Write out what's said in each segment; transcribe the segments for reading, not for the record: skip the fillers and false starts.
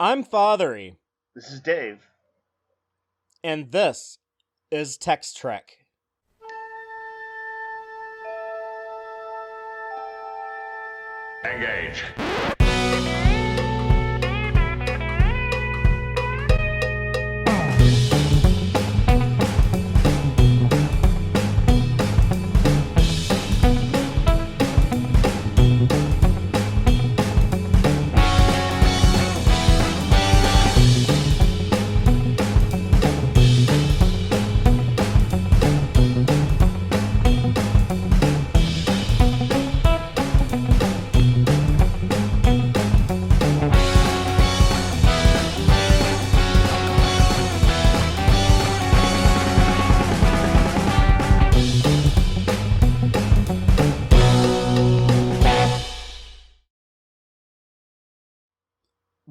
I'm Fatheree, This is Dave. and this is Tex-Trek. Engage.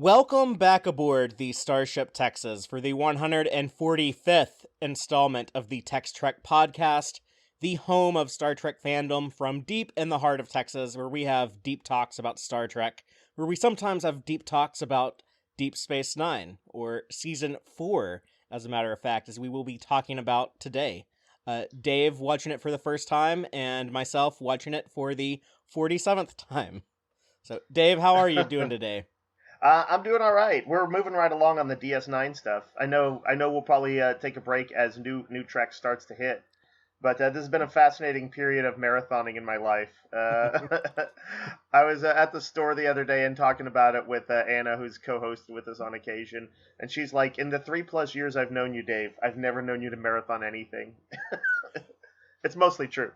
Welcome back aboard the Starship Texas for the 145th installment of the Tex-Trek podcast, the home of Star Trek fandom from deep in the heart of Texas, where we have deep talks about Star Trek, where we sometimes have deep talks about Deep Space Nine, or Season 4, as a matter of fact, as we will be talking about today. Dave watching it for the first time, and myself watching it for the 47th time. So, Dave, how are you doing today? I'm doing all right. We're moving right along on the DS9 stuff. I know we'll probably take a break as new Trek starts to hit. But this has been a fascinating period of marathoning in my life. I was at the store the other day and talking about it with Anna, who's co-hosted with us on occasion. And she's like, in the 3+ years I've known you, Dave, I've never known you to marathon anything. It's mostly true.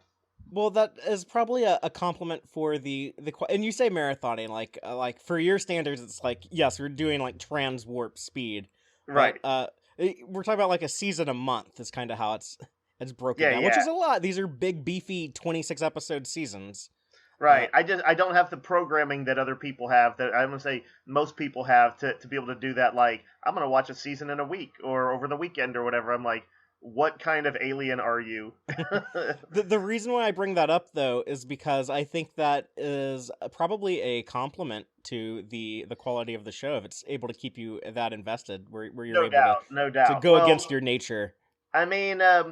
Well, that is probably a compliment for and you say marathoning, like for your standards, it's like, yes, we're doing like trans warp speed, Right. But we're talking about like a season a month is kind of how it's broken down, which Yeah. is a lot. These are big, beefy 26 episode seasons. Right. I don't have the programming that other people have, that I'm gonna say most people have, to be able to do that. Like, I'm gonna watch a season in a week or over the weekend or whatever. I'm like, what kind of alien are you? The reason why I bring that up, though, is because I think that is probably a compliment to the quality of the show, if it's able to keep you that invested, where you're No able to doubt. go Well, against your nature. I mean, I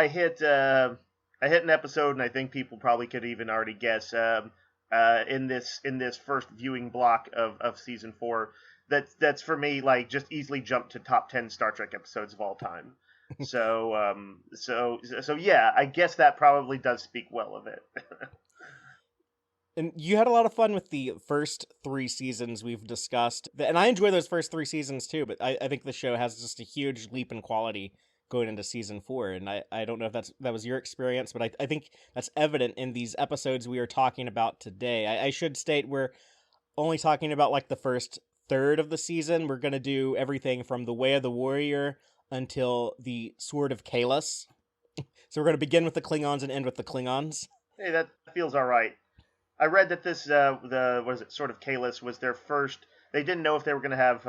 hit an episode, and I think people probably could even already guess, in this first viewing block of season 4. That's for me, like, just easily jumped to top 10 Star Trek episodes of all time. So yeah, I guess that probably does speak well of it. And you had a lot of fun with the first 3 seasons we've discussed, and I enjoy those first 3 seasons too, but I think the show has just a huge leap in quality going into season 4, and I don't know if that was your experience, but I think that's evident in these episodes we are talking about today. I should state we're only talking about like the first third of the season. We're going to do everything from the Way of the Warrior until the Sword of Kahless. So we're going to begin with the Klingons and end with the Klingons. Hey, that feels all right. I read that this Sword of Kahless was their first. They didn't know if they were going to have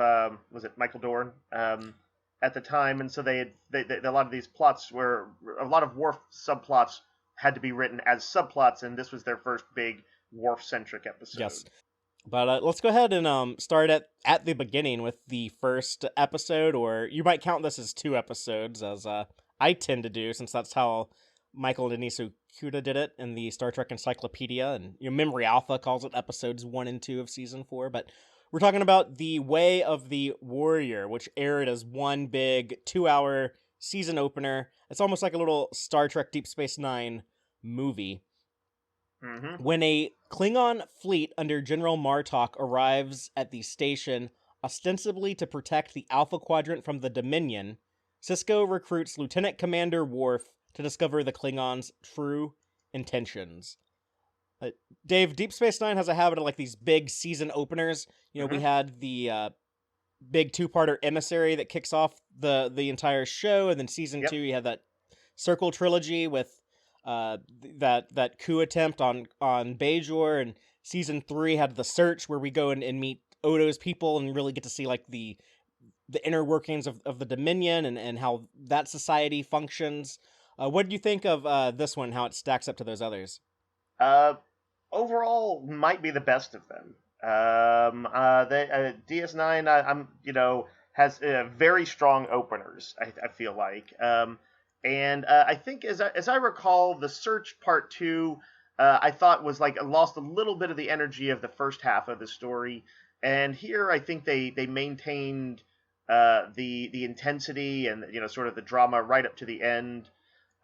was it Michael Dorn at the time, and so they a lot of these plots were a lot of Worf subplots had to be written as subplots, and this was their first big Worf centric episode. Yes. But let's go ahead and start at the beginning with the first episode, or you might count this as 2 episodes, as I tend to do, since that's how Michael Deniso Kuda did it in the Star Trek Encyclopedia, and Memory Alpha calls it episodes 1 and 2 of season 4. But we're talking about the Way of the Warrior, which aired as one big 2-hour season opener. It's almost like a little Star Trek Deep Space Nine movie. Mm-hmm. When a Klingon fleet under General Martok arrives at the station, ostensibly to protect the Alpha Quadrant from the Dominion, Sisko recruits Lieutenant Commander Worf to discover the Klingons' true intentions. Dave, Deep Space Nine has a habit of like these big season openers. We had the big 2-parter Emissary that kicks off the entire show, and then season 2 you had that Circle trilogy with that coup attempt on Bajor, and season 3 had the Search, where we go and meet Odo's people and really get to see like the inner workings of the Dominion and how that society functions. What do you think of this one, how it stacks up to those others? Overall, might be the best of them. DS9, I'm has very strong openers. I feel like, and I think as I recall, the Search Part Two, I thought was like lost a little bit of the energy of the first half of the story, and here I think they maintained the intensity and sort of the drama right up to the end.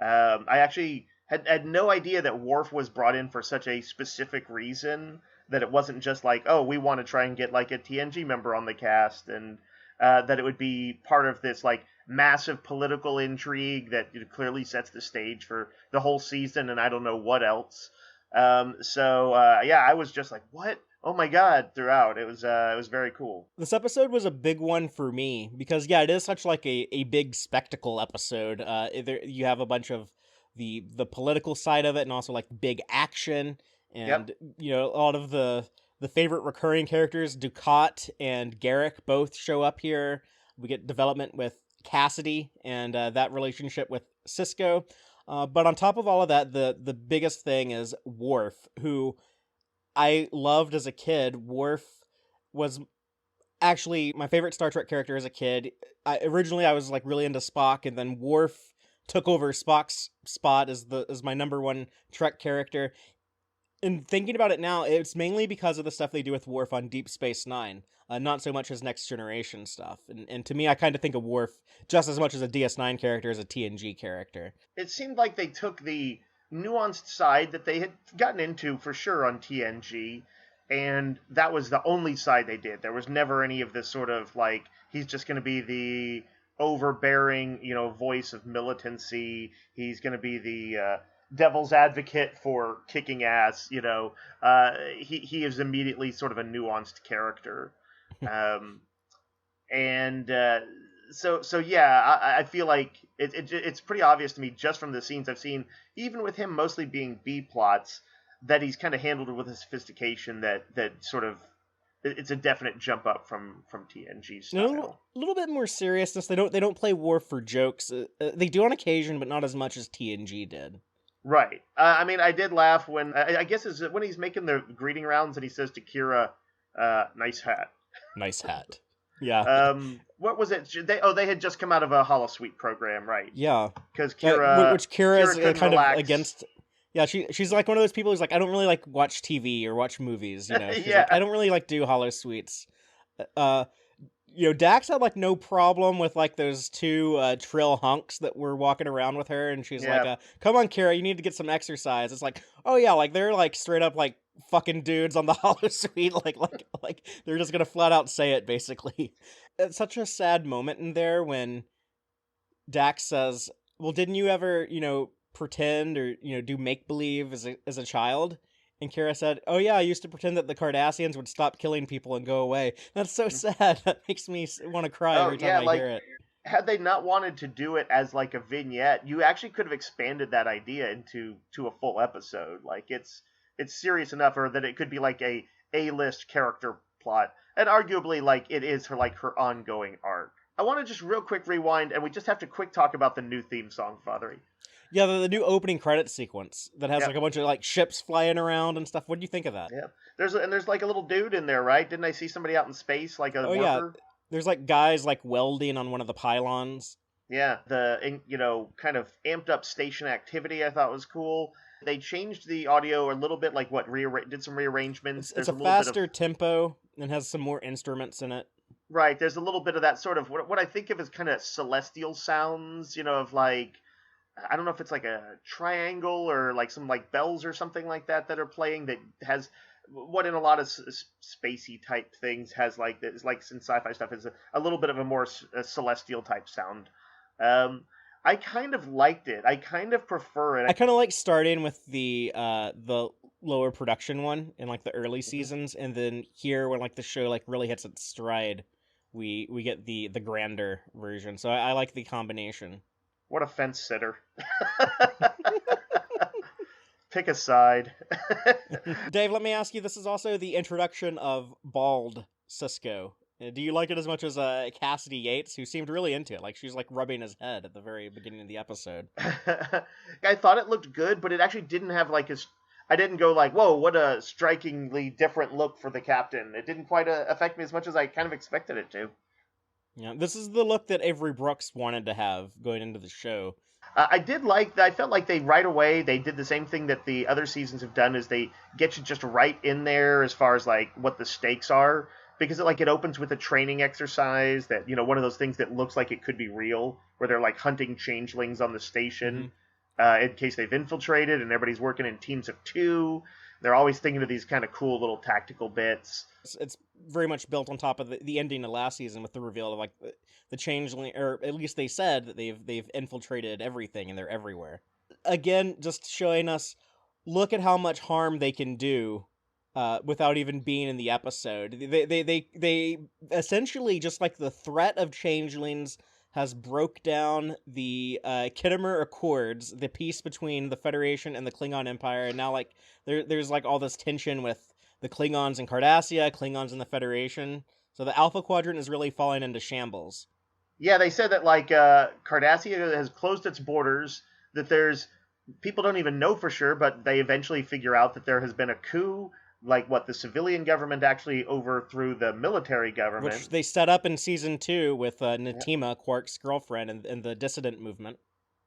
I actually had no idea that Worf was brought in for such a specific reason. That it wasn't just like, oh, we want to try and get like a TNG member on the cast, and that it would be part of this like massive political intrigue that clearly sets the stage for the whole season, and I don't know what else. Yeah, I was just like, what? Oh my god! Throughout, it was very cool. This episode was a big one for me because, yeah, it is such like a big spectacle episode. You have a bunch of the political side of it, and also like big action, Yep. and a lot of the favorite recurring characters, Ducat and Garrick, both show up here. We get development with Cassidy and that relationship with Cisco. But on top of all of that, the biggest thing is Worf, who I loved as a kid. Worf was actually my favorite Star Trek character as a kid. Originally I was like really into Spock, and then Worf took over Spock's spot as my number one Trek character. And thinking about it now, it's mainly because of the stuff they do with Worf on Deep Space Nine, not so much his Next Generation stuff. And to me, I kind of think of Worf just as much as a DS9 character as a TNG character. It seemed like they took the nuanced side that they had gotten into for sure on TNG, and that was the only side they did. There was never any of this sort of like he's just going to be the overbearing, voice of militancy. He's going to be the devil's advocate for kicking ass. He is immediately sort of a nuanced character, um, and yeah, I feel like it's pretty obvious to me just from the scenes I've seen, even with him mostly being B plots, that he's kind of handled it with a sophistication that sort of it's a definite jump up from TNG style. A little bit more seriousness. They don't play Worf for jokes. They do on occasion, but not as much as TNG did. Right. I mean, I did laugh when I guess is when he's making the greeting rounds and he says to Kira, "Nice hat." Nice hat. Yeah. What was it? They had just come out of a holosuite program, right? Yeah. Because Kira, which Kira is kind relax. of against. Yeah, she's like one of those people who's like, I don't really like watch TV or watch movies. She's Yeah. like, I don't really like do holosuites. Dax had like no problem with like those two Trill hunks that were walking around with her, and she's Yeah. like, "Come on, Kira, you need to get some exercise." It's like, oh yeah, like they're like straight up like fucking dudes on the holosuite, like they're just gonna flat out say it basically. It's such a sad moment in there when Dax says, "Well, didn't you ever, pretend or do make believe as a child?" And Kira said, "Oh yeah, I used to pretend that the Cardassians would stop killing people and go away." That's so sad. That makes me want to cry every time I hear it. Had they not wanted to do it as like a vignette, you actually could have expanded that idea into a full episode. Like it's serious enough, or that it could be like a A-list character plot, and arguably like it is her ongoing arc. I want to just real quick rewind, and we just have to quick talk about the new theme song, Fatheree. Yeah, the new opening credit sequence that has Yep. like a bunch of like ships flying around and stuff. What do you think of that? Yeah, there's like a little dude in there, right? Didn't I see somebody out in space, like a worker? Yeah, there's like guys like welding on one of the pylons. Yeah, the kind of amped up station activity I thought was cool. They changed the audio a little bit, like did some rearrangements. It's a faster tempo and has some more instruments in it. Right, there's a little bit of that sort of what I think of as kind of celestial sounds, of like I don't know if it's like a triangle or like some like bells or something like that are playing that has what in a lot of spacey type things has like this like in sci-fi stuff is a little bit of a more celestial type sound. I kind of liked it. I kind of prefer it. I kind of like starting with the lower production one in like the early seasons, and then here when like the show like really hits its stride, we get the grander version. So I like the combination. What a fence sitter. Pick a side. Dave, let me ask you, this is also the introduction of bald Cisco. Do you like it as much as Cassidy Yates, who seemed really into it? Like she's like rubbing his head at the very beginning of the episode. I thought it looked good, but it actually didn't have like I didn't go like, whoa, what a strikingly different look for the captain. It didn't quite affect me as much as I kind of expected it to. Yeah, this is the look that Avery Brooks wanted to have going into the show. I did like that. I felt like they right away they did the same thing that the other seasons have done, is they get you just right in there as far as like what the stakes are, because it opens with a training exercise that, one of those things that looks like it could be real, where they're like hunting changelings on the station, in case they've infiltrated, and everybody's working in teams of two. They're always thinking of these kind of cool little tactical bits. It's very much built on top of the ending of last season with the reveal of like the changeling, or at least they said that they've infiltrated everything and they're everywhere. Again, just showing us, look at how much harm they can do without even being in the episode. They essentially, just like the threat of changelings has broke down the Khitomer Accords, the peace between the Federation and the Klingon Empire, and now like there's like all this tension with the Klingons in Cardassia, Klingons in the Federation. So the Alpha Quadrant is really falling into shambles. Yeah, they said that like Cardassia has closed its borders, that there's people don't even know for sure, but they eventually figure out that there has been a coup, like what the civilian government actually overthrew the military government, which they set up in season 2 with Natima, Quark's girlfriend, and the dissident movement.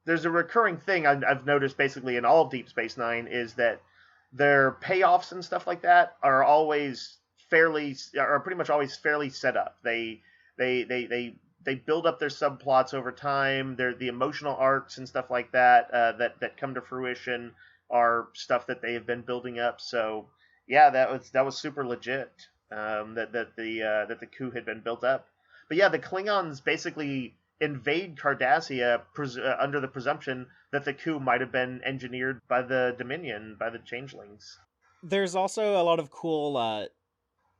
There's a recurring thing I've noticed basically in all Deep Space Nine, is that their payoffs and stuff like that are pretty much always fairly set up. They build up their subplots over time. The emotional arcs and stuff like that that come to fruition are stuff that they have been building up. So yeah, that was super legit. That the coup had been built up. But yeah, the Klingons basically invade Cardassia under the presumption that the coup might have been engineered by the Dominion, by the changelings. There's also a lot of cool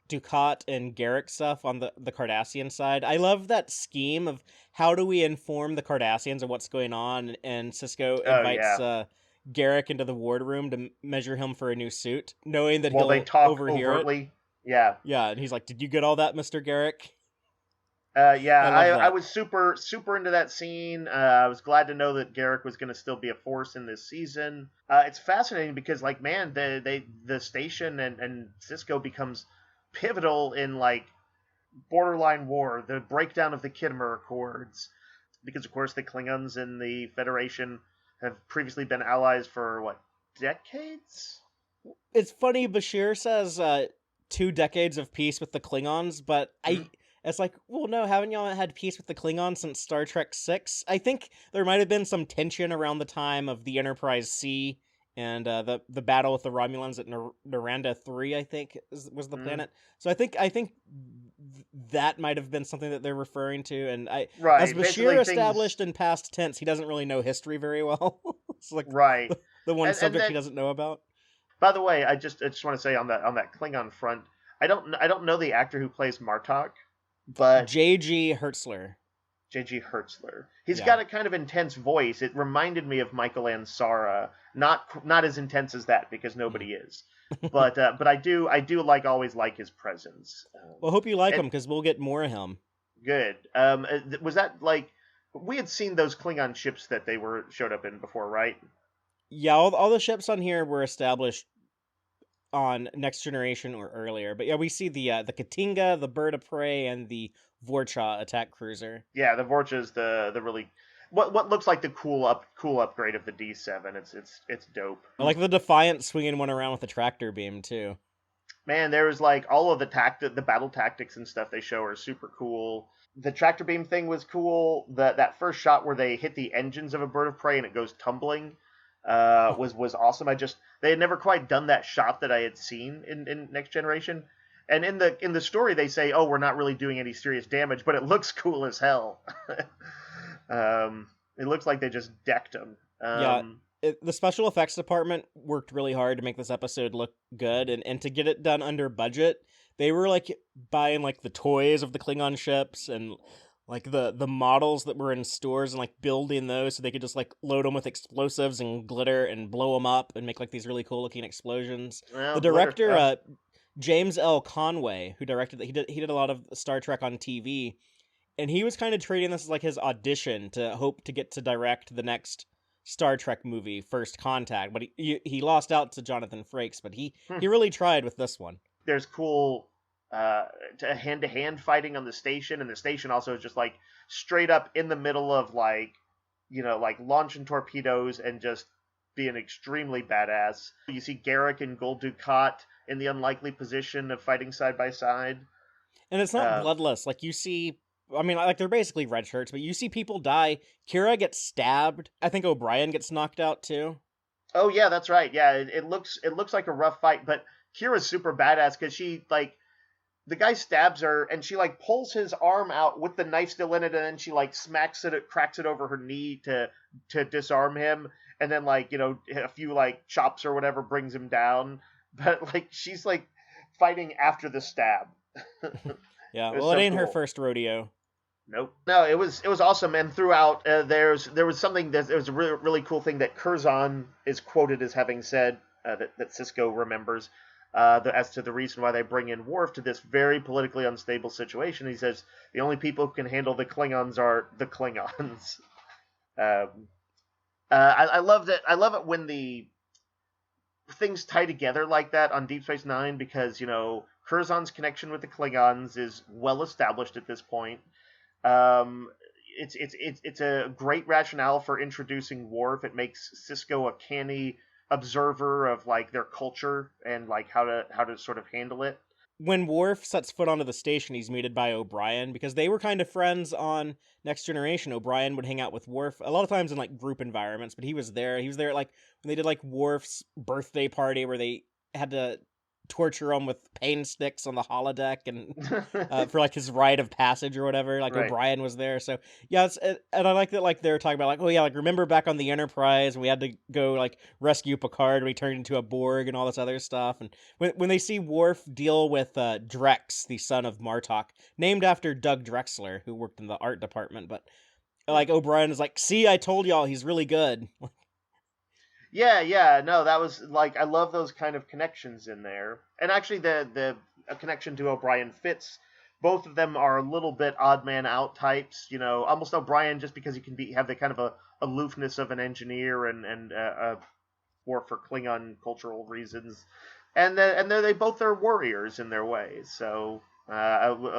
Dukat and Garrick stuff on the Cardassian side. I love that scheme of how do we inform the Cardassians of what's going on, and Sisko invites Garrick into the wardroom to measure him for a new suit, knowing that he'll they talk overhear overtly. it. Yeah. Yeah, and he's like, "Did you get all that, Mr. Garrick?" I was super into that scene. I was glad to know that Garrick was going to still be a force in this season. It's fascinating because, like, man, the station and Sisko becomes pivotal in like borderline war, the breakdown of the Khitomer Accords, because of course the Klingons and the Federation have previously been allies for what, decades? It's funny, Bashir says 2 decades of peace with the Klingons, but it's like, well, no, haven't y'all had peace with the Klingons since Star Trek 6? I think there might have been some tension around the time of the Enterprise C and the battle with the Romulans at Naranda 3, I think, was the planet. So I think that might have been something that they're referring to. And as Bashir established in past tense, he doesn't really know history very well. It's like the one subject he doesn't know about. By the way, I just want to say on that Klingon front, I don't know the actor who plays Martok, but J.G. Hertzler. J.G. Hertzler. He's got a kind of intense voice. It reminded me of Michael Ansara. Not as intense as that, because nobody is. But I do always like his presence. Well, hope you like him, because we'll get more of him. Good. Was that like, we had seen those Klingon ships that they showed up in before, right? Yeah, all the ships on here were established on Next Generation or earlier. But yeah, we see the Katinga, the Bird of Prey, and the Vorcha attack cruiser. Yeah, the Vorcha is the really what looks like the cool upgrade of the D7. It's dope. I like the Defiant swinging one around with a tractor beam too. Man, there's like all of the battle tactics and stuff they show are super cool. The tractor beam thing was cool. That first shot where they hit the engines of a Bird of Prey and it goes tumbling was awesome. They had never quite done that shot that I had seen in Next Generation. And in the story, they say, "Oh, we're not really doing any serious damage," but it looks cool as hell. It looks like they just decked them. The special effects department worked really hard to make this episode look good, and to get it done under budget. They were like buying like the toys of the Klingon ships and like the models that were in stores and like building those so they could just like load them with explosives and glitter and blow them up and make like these really cool looking explosions. Well, the director, James L. Conway, who directed that, he did a lot of Star Trek on TV, and he was kind of treating this as like his audition to hope to get to direct the next Star Trek movie First Contact, but he lost out to Jonathan Frakes, but he Hmm. really tried with this one. There's cool hand-to-hand fighting on the station, and the station also is just like straight up in the middle of like, like launching torpedoes and just being extremely badass. You see Garrick and Gul Dukat in the unlikely position of fighting side by side. And it's not bloodless. Like, you see, I mean, like, they're basically red shirts, but you see people die. Kira gets stabbed. I think O'Brien gets knocked out, too. Oh, yeah, that's right. Yeah, it looks like a rough fight, but Kira's super badass because she, like, the guy stabs her, and she, like, pulls his arm out with the knife still in it, and then she, like, cracks it over her knee to disarm him, and then, like, a few, like, chops or whatever brings him down. But, like, she's, like, fighting after the stab. Yeah, well, it ain't her first rodeo. Nope. No, it was awesome, and throughout there was a really cool thing that Curzon is quoted as having said that Sisko remembers as to the reason why they bring in Worf to this very politically unstable situation. He says the only people who can handle the Klingons are the Klingons. I love that. I love it when the things tie together like that on Deep Space Nine because Curzon's connection with the Klingons is well established at this point. It's a great rationale for introducing Worf. It makes Sisko a canny observer of like their culture and like how to sort of handle it. When Worf sets foot onto the station, he's meted by O'Brien because they were kind of friends on Next Generation. O'Brien would hang out with Worf a lot of times in like group environments, but he was there. He was there like when they did like Worf's birthday party where they had to torture him with pain sticks on the holodeck and for like his rite of passage or whatever. Like right. O'Brien was there, so yeah. And I like that. Like they were talking about like, oh yeah, like remember back on the Enterprise, we had to go like rescue Picard when he turned into a Borg and all this other stuff. And when they see Worf deal with Drex, the son of Martok, named after Doug Drexler, who worked in the art department, but like O'Brien is like, see, I told y'all, he's really good. Yeah, no, that was like I love those kind of connections in there, and actually the connection to O'Brien fits. Both of them are a little bit odd man out types, almost O'Brien just because he can have the kind of a aloofness of an engineer and or for Klingon cultural reasons, and they both are warriors in their ways. So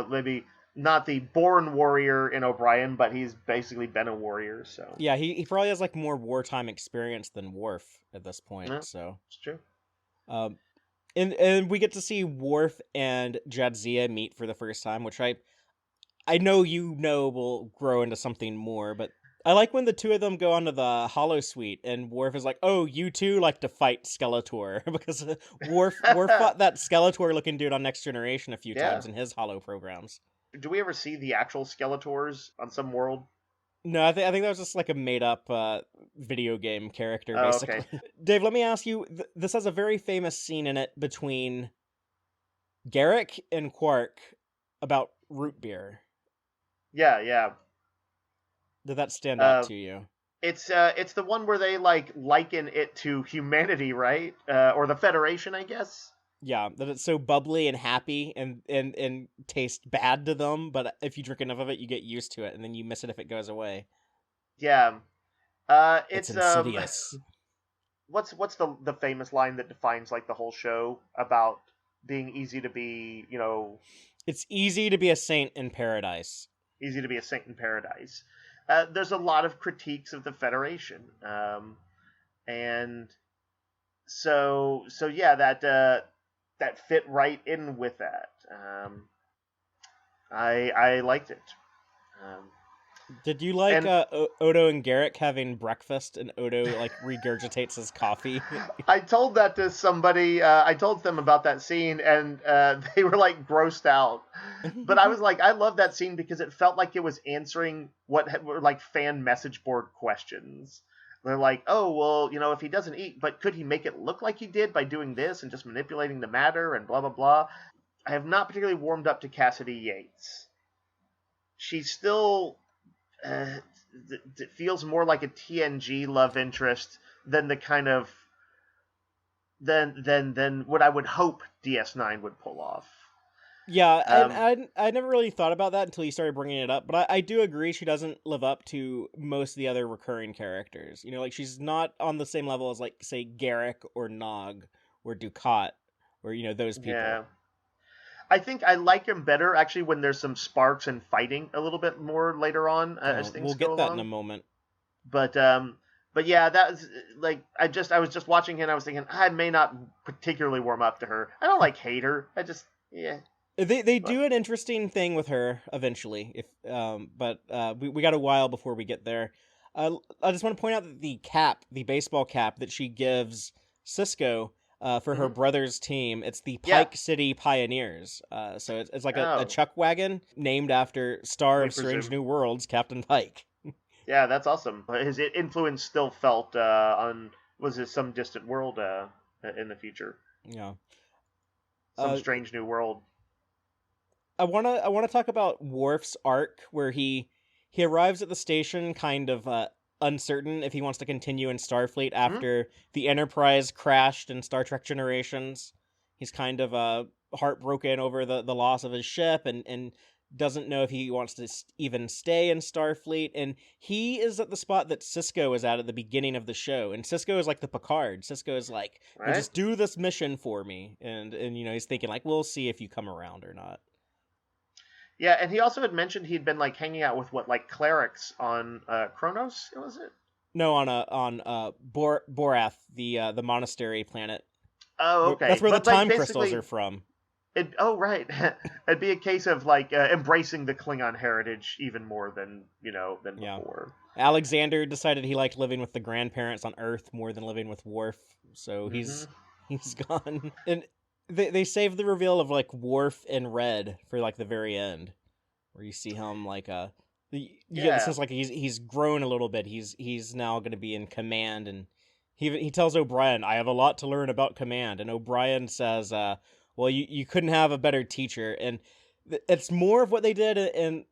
maybe not the born warrior in O'Brien, but he's basically been a warrior. So yeah, he probably has like more wartime experience than Worf at this point. Yeah, so it's true. And we get to see Worf and Jadzia meet for the first time, which I know will grow into something more. But I like when the two of them go onto the holosuite, and Worf is like, "Oh, you two like to fight Skeletor," because Worf fought that Skeletor-looking dude on Next Generation a few times in his holo programs. Do we ever see the actual Skeletors on some world? No, I think that was just like a made-up video game character, basically. Okay. Dave, let me ask you, this has a very famous scene in it between Garrick and Quark about root beer. Yeah. Did that stand out to you? It's the one where they like liken it to humanity, right? Or the Federation, I guess. Yeah, that it's so bubbly and happy and taste bad to them, but if you drink enough of it, you get used to it, and then you miss it if it goes away. Yeah, it's insidious. What's the famous line that defines like the whole show about being easy to be, It's easy to be a saint in paradise. Easy to be a saint in paradise. There's a lot of critiques of the Federation, and so yeah, that fit right in with that. I liked it. Did you like Odo and Garrick having breakfast and Odo like regurgitates his coffee? I told that to somebody. I told them about that scene, and they were like grossed out. But I was like, I love that scene because it felt like it was answering what were like fan message board questions. They're like, oh, well, if he doesn't eat, but could he make it look like he did by doing this and just manipulating the matter and blah, blah, blah. I have not particularly warmed up to Cassidy Yates. She's still feels more like a TNG love interest than the kind of than what I would hope DS9 would pull off. Yeah, and Um, I never really thought about that until you started bringing it up, but I do agree she doesn't live up to most of the other recurring characters. You know, like she's not on the same level as like say Garrick or Nog or Ducat or those people. yeah. I think I like him better actually when there's some sparks and fighting a little bit more later on as We'll things go get that in a along. moment. But but yeah, that was like I was just watching him and I was thinking I may not particularly warm up to her. I don't like hate her. I just yeah. They But do an interesting thing with her eventually, if but we got a while before we get there. I just want to point out that the baseball cap that she gives Cisco for her mhm. brother's team, it's the Yeah. Pike City Pioneers. So it's like a Oh, chuck wagon named after star we of Strange presume. New Worlds, Captain Pike. Yeah, that's awesome. His influence still felt on was it some distant world in the future, Yeah. some Uh, strange new world. I wanna talk about Worf's arc where he arrives at the station kind of uncertain if he wants to continue in Starfleet Hmm? after the Enterprise crashed in Star Trek Generations. He's kind of heartbroken over the loss of his ship and doesn't know if he wants to even stay in Starfleet. And he is at the spot that Cisco is at the beginning of the show. And Cisco is like the Picard. Cisco is like, Right? just do this mission for me. And he's thinking like, we'll see if you come around or not. Yeah, and he also had mentioned he'd been like hanging out with what like clerics on Kronos, was it? No, on Borath, the monastery planet. Oh, That's okay. where the But like time crystals are basically, from. oh right, it'd be a case of like embracing the Klingon heritage even more than than Yeah. before. Alexander decided he liked living with the grandparents on Earth more than living with Worf, so Hmm. he's gone. And they saved the reveal of like Worf in Red for like the very end, where you see him like you get the Yeah. sense like he's grown a little bit. He's now going to be in command, and he tells O'Brien, "I have a lot to learn about command." And O'Brien says, "Well, you couldn't have a better teacher." And it's more of what they did in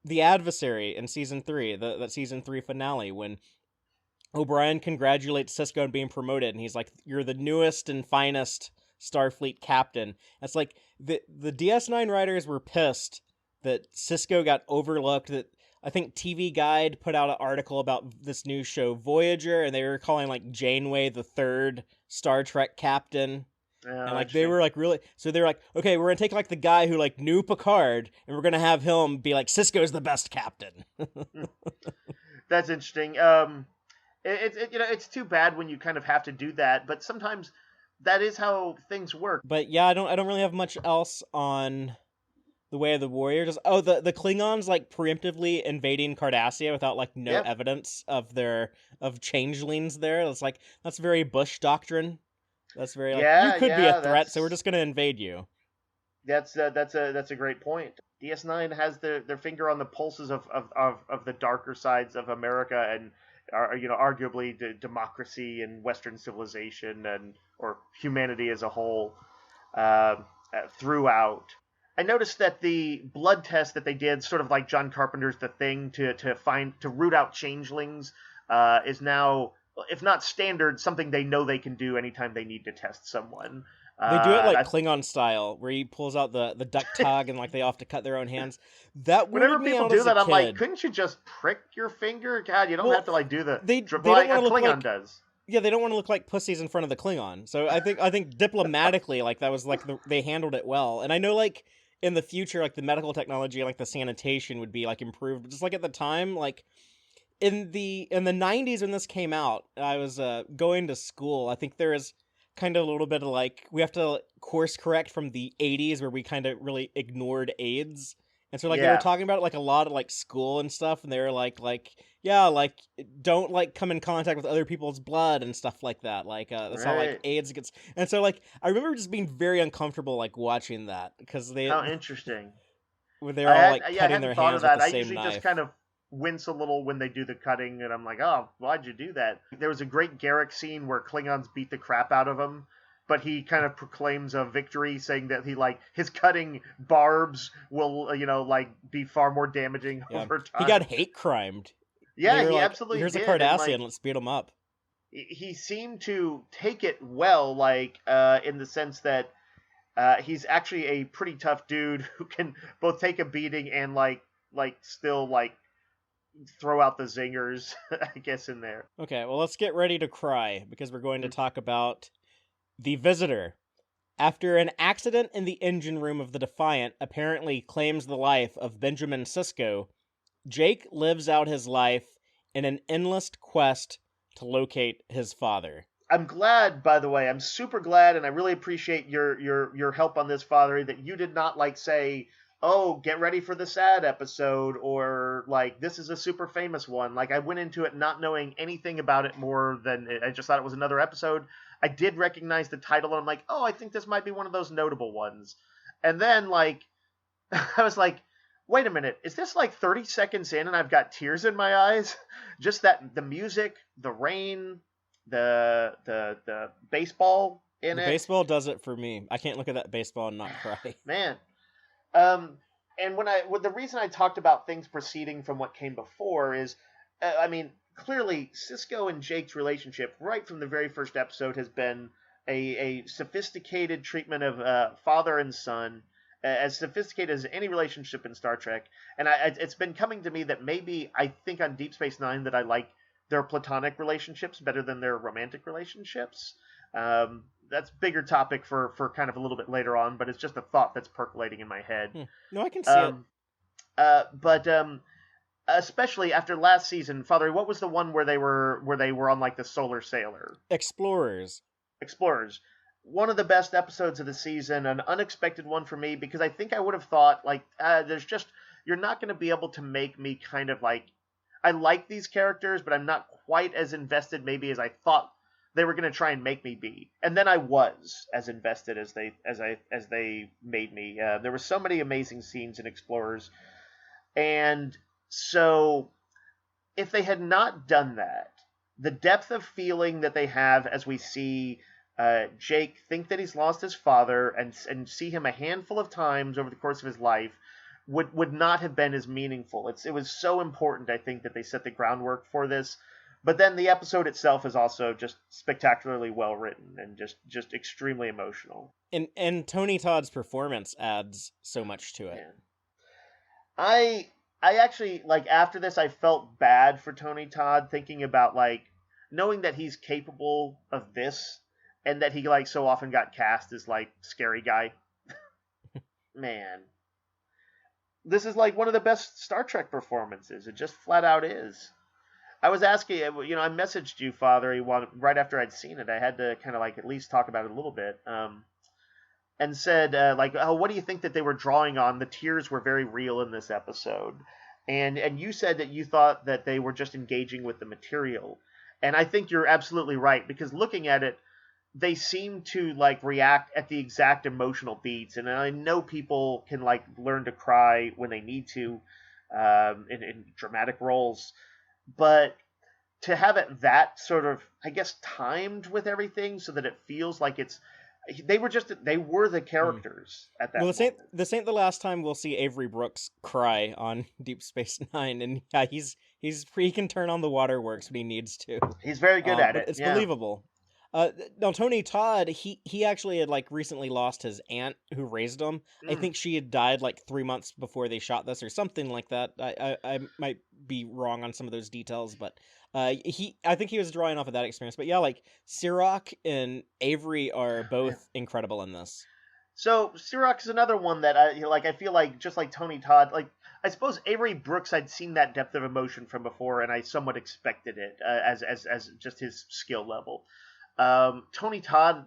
the Adversary in season 3, the season 3 finale, when O'Brien congratulates Cisco on being promoted, and he's like, "You're the newest and finest Starfleet captain." It's like the DS9 writers were pissed that Cisco got overlooked. That I think TV Guide put out an article about this new show Voyager, and they were calling like Janeway the third Star Trek captain. And Oh, like they interesting. were like really, so they're like, okay, we're gonna take like the guy who like knew Picard, and we're gonna have him be like Cisco's the best captain. Hmm. That's interesting. It's too bad when you kind of have to do that, but sometimes that is how things work. But yeah, I don't really have much else on the Way of the Warriors. Oh, the Klingons like preemptively invading Cardassia without like no Yeah. evidence of changelings there. It's like that's very Bush doctrine. That's very like you Yeah, could be a yeah, threat, so we're just gonna invade you. that's a great point. DS9 has their finger on the pulses of the darker sides of America and are arguably democracy and Western civilization and or humanity as a whole throughout. I noticed that the blood test that they did, sort of like John Carpenter's The Thing, to root out changelings, is now, if not standard, something they know they can do anytime they need to test someone. They do it like That Klingon style, where he pulls out the duck tog and like they all have to cut their own hands. That weirded Whenever me people out do as a that, I'm like, kid. couldn't you just prick your finger? God, you don't Well, have to like do the they don't like want a to look Klingon like does. yeah, they don't want to look like pussies in front of the Klingon. So I think diplomatically, like that was like they handled it well. And I know like in the future, like the medical technology, like the sanitation would be like improved. But just like at the time, like in the 90s when this came out, I was going to school. I think there is kind of a little bit of like we have to course correct from the 80s where we kind of really ignored AIDS. And so like they were Yeah, talking about like a lot of like school and stuff, and they were like yeah, like don't like come in contact with other people's blood and stuff like that. Like that's how like right. AIDS gets. And so like I remember just being very uncomfortable like watching that because How interesting. they were all like I cutting their hadn't thought of hands with the that. I same usually just knife. kind of wince a little when they do the cutting, and I'm like, oh, why'd you do that? There was a great Garrick scene where Klingons beat the crap out of him, but he kind of proclaims a victory, saying that he like his cutting barbs will, like be far more damaging Yeah, over he got time. hate crimed. They Yeah, were he like, absolutely "Here's a did, and Cardassian, like let's beat him up." he seemed to take it well, like in the sense that He's actually a pretty tough dude who can both take a beating and still throw out the zingers, I guess, in there. Okay, well, let's get ready to cry because we're going to talk about The Visitor. After an accident in the engine room of the Defiant apparently claims the life of Benjamin Sisko, Jake lives out his life in an endless quest to locate his father. I'm glad, by the way, I'm super glad, and I really appreciate your help on this, Fatheree, that you did not say, oh, get ready for the sad episode, or this is a super famous one. I went into it not knowing anything about it more than I just thought it was another episode. I did recognize the title, and I'm like, oh, I think this might be one of those notable ones. And then I was like, wait a minute, is this 30 seconds in and I've got tears in my eyes? Just the music, the rain, the baseball in The it. baseball does it for me. I can't look at that baseball and not cry. Man. And the reason I talked about things proceeding from what came before is, clearly Sisko and Jake's relationship right from the very first episode has been a sophisticated treatment of father and son, as sophisticated as any relationship in Star Trek. And it's been coming to me that maybe I think on Deep Space Nine that I like their platonic relationships better than their romantic relationships. That's a bigger topic for kind of a little bit later on, but it's just a thought that's percolating in my head. No, I can see it. But especially after last season, Father, what was the one where they were on the Solar Sailor? Explorers. One of the best episodes of the season, an unexpected one for me, because I think I would have thought you're not going to be able to make me kind of I like these characters, but I'm not quite as invested maybe as I thought they were going to try and make me be. And then I was as invested as they made me. There were so many amazing scenes in Explorers. And so if they had not done that, the depth of feeling that they have as we see Jake think that he's lost his father and see him a handful of times over the course of his life would not have been as meaningful. It was so important, I think, that they set the groundwork for this. But then the episode itself is also just spectacularly well written and just extremely emotional. And Tony Todd's performance adds so much to it. Yeah. I actually, after this, I felt bad for Tony Todd, thinking about, knowing that he's capable of this, and that he, so often got cast as, scary guy. Man. This is, one of the best Star Trek performances. It just flat out is. I was asking, I messaged you, Father, right after I'd seen it. I had to kind of, at least talk about it a little bit. And said, oh, what do you think that they were drawing on? The tears were very real in this episode. And you said that you thought that they were just engaging with the material. And I think you're absolutely right, because looking at it, they seem to, react at the exact emotional beats. And I know people can, learn to cry when they need to in dramatic roles. But to have it that sort of, I guess, timed with everything so that it feels like it's... They were the characters at that moment. This ain't the last time we'll see Avery Brooks cry on Deep Space Nine, and yeah, he can turn on the waterworks when he needs to. He's very good at but it. It's believable. Now Tony Todd, he actually had recently lost his aunt who raised him. I think she had died 3 months before they shot this or something like that. I might be wrong on some of those details, but I think he was drawing off of that experience. But yeah, Sirach and Avery are both incredible in this. So Sirach is another one that I feel just like Tony Todd, I suppose Avery Brooks, I'd seen that depth of emotion from before, and I somewhat expected it as just his skill level. Tony Todd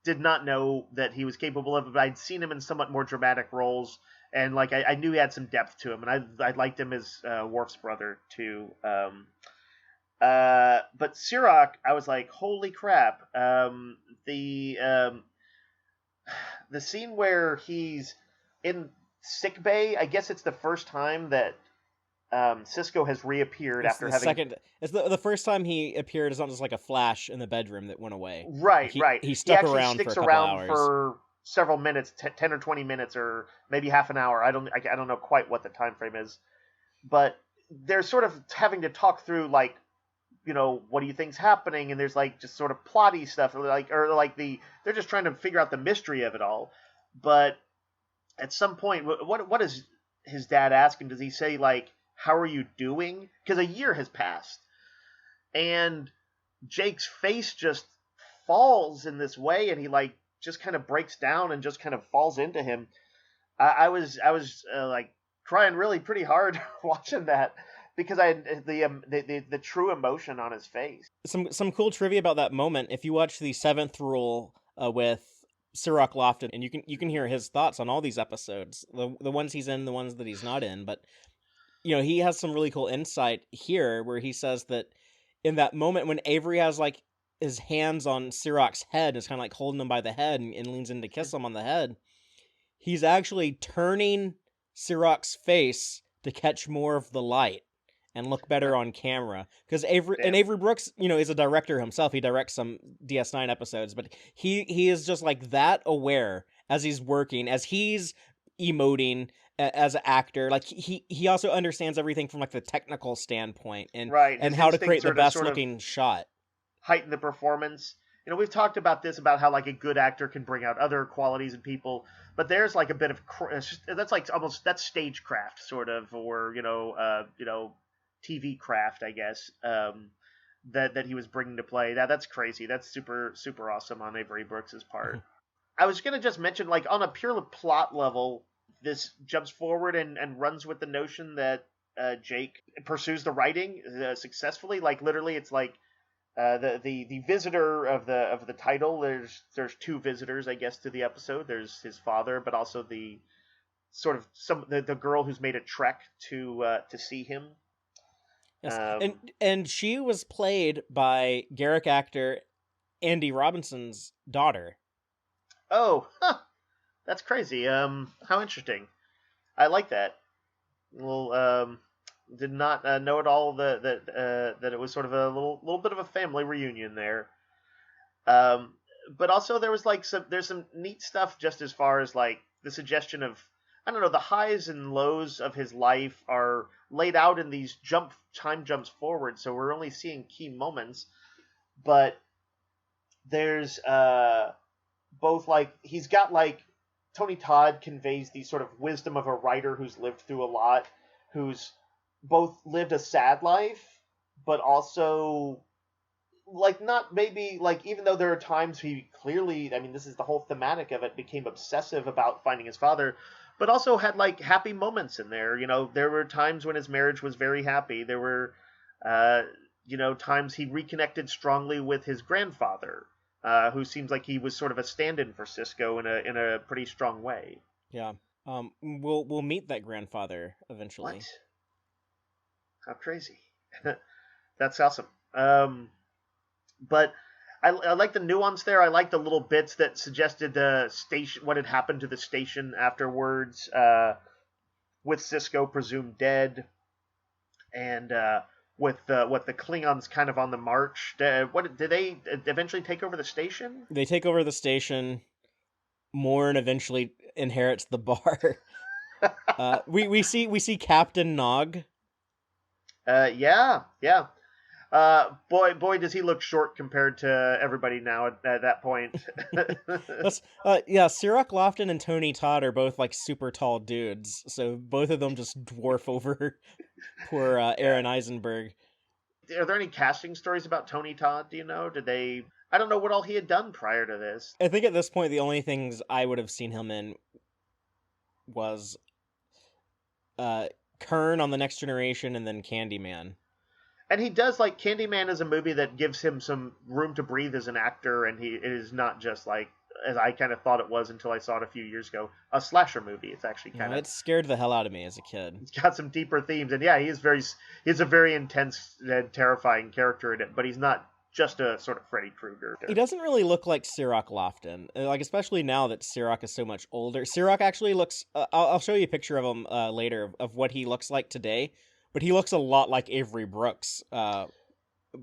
did not know that he was capable of it, but I'd seen him in somewhat more dramatic roles, and I knew he had some depth to him, and I liked him as Worf's brother too. But Sirach, I was like, holy crap! The scene where he's in sick bay, I guess it's the first time that Sisko has reappeared after having... It's the first time he appeared is not just a flash in the bedroom that went away. Right. He stuck around for a couple hours. For several minutes, 10 or 20 minutes, or maybe half an hour. I don't know quite what the time frame is, but they're sort of having to talk through what do you think's happening, and there's just sort of plotty stuff, they're just trying to figure out the mystery of it all. But at some point, what does his dad ask him? Does he say like, "How are you doing?" Because a year has passed, and Jake's face just falls in this way, and he like just kind of breaks down and just kind of falls into him. I was like crying really pretty hard watching that because I the true emotion on his face. Some cool trivia about that moment. If you watch the Seventh Rule with Cirroc Lofton, and you can hear his thoughts on all these episodes, the ones he's in, the ones that he's not in. But he has some really cool insight here where he says that in that moment when Avery has like his hands on Cirroc's head, is kind of like holding him by the head and leans in to kiss him on the head, he's actually turning Cirroc's face to catch more of the light and look better on camera. Because Avery Brooks, is a director himself. He directs some DS9 episodes, but he is just like that aware as he's working, as he's emoting as an actor. Like he also understands everything from like the technical standpoint and Right. and how to create the best looking shot. Heighten the performance. We've talked about this, about how like a good actor can bring out other qualities in people, but there's like a bit of that's like almost that's stagecraft sort of, or TV craft, I guess. That he was bringing to play. That's crazy. That's super super awesome on Avery Brooks's part. I was gonna just mention, like, on a pure plot level, this jumps forward and runs with the notion that Jake pursues the writing successfully. Like literally, it's like the visitor of the title. There's two visitors, I guess, to the episode. There's his father, but also the sort of the girl who's made a trek to see him. Yes. And she was played by Garrick actor Andy Robinson's daughter. Oh, huh. That's crazy. How interesting. I like that. Well, did not know at all that it was sort of a little bit of a family reunion there. But also there was like there's some neat stuff just as far as like the suggestion of, I don't know, the highs and lows of his life are laid out in these time jumps forward, so we're only seeing key moments. But there's both, like, he's got like, Tony Todd conveys the sort of wisdom of a writer who's lived through a lot, who's both lived a sad life, but also, like, not maybe, like, even though there are times he clearly, I mean, this is the whole thematic of it, became obsessive about finding his father, but also had, like, happy moments in there. There were times when his marriage was very happy. There were, times he reconnected strongly with his grandfather, who seems like he was sort of a stand-in for Sisko in a pretty strong way. Yeah. We'll meet that grandfather eventually. What? How crazy. That's awesome. But I like the nuance there. I like the little bits that suggested the station, what had happened to the station afterwards, with Sisko presumed dead, and with the Klingons kind of on the march. What did they eventually take over the station? They take over the station. Morn eventually inherits the bar. We see Captain Nog. Yeah. Boy, does he look short compared to everybody now at that point. Cirroc Lofton and Tony Todd are both like super tall dudes, so both of them just dwarf over poor Aaron Eisenberg. Are there any casting stories about Tony Todd? Do you know? I don't know what all he had done prior to this. I think at this point the only things I would have seen him in was Kern on The Next Generation and then Candyman. And he does, like, Candyman is a movie that gives him some room to breathe as an actor, and it is not just, like, as I kind of thought it was until I saw it a few years ago, a slasher movie. It's actually kind of... It scared the hell out of me as a kid. It's got some deeper themes, and yeah, he's a very intense and terrifying character in it, but he's not just a sort of Freddy Krueger. He doesn't really look like Cirroc Lofton, like, especially now that Cirroc is so much older. Cirroc actually looks... I'll show you a picture of him later, of what he looks like today. But he looks a lot like Avery Brooks. Yeah, he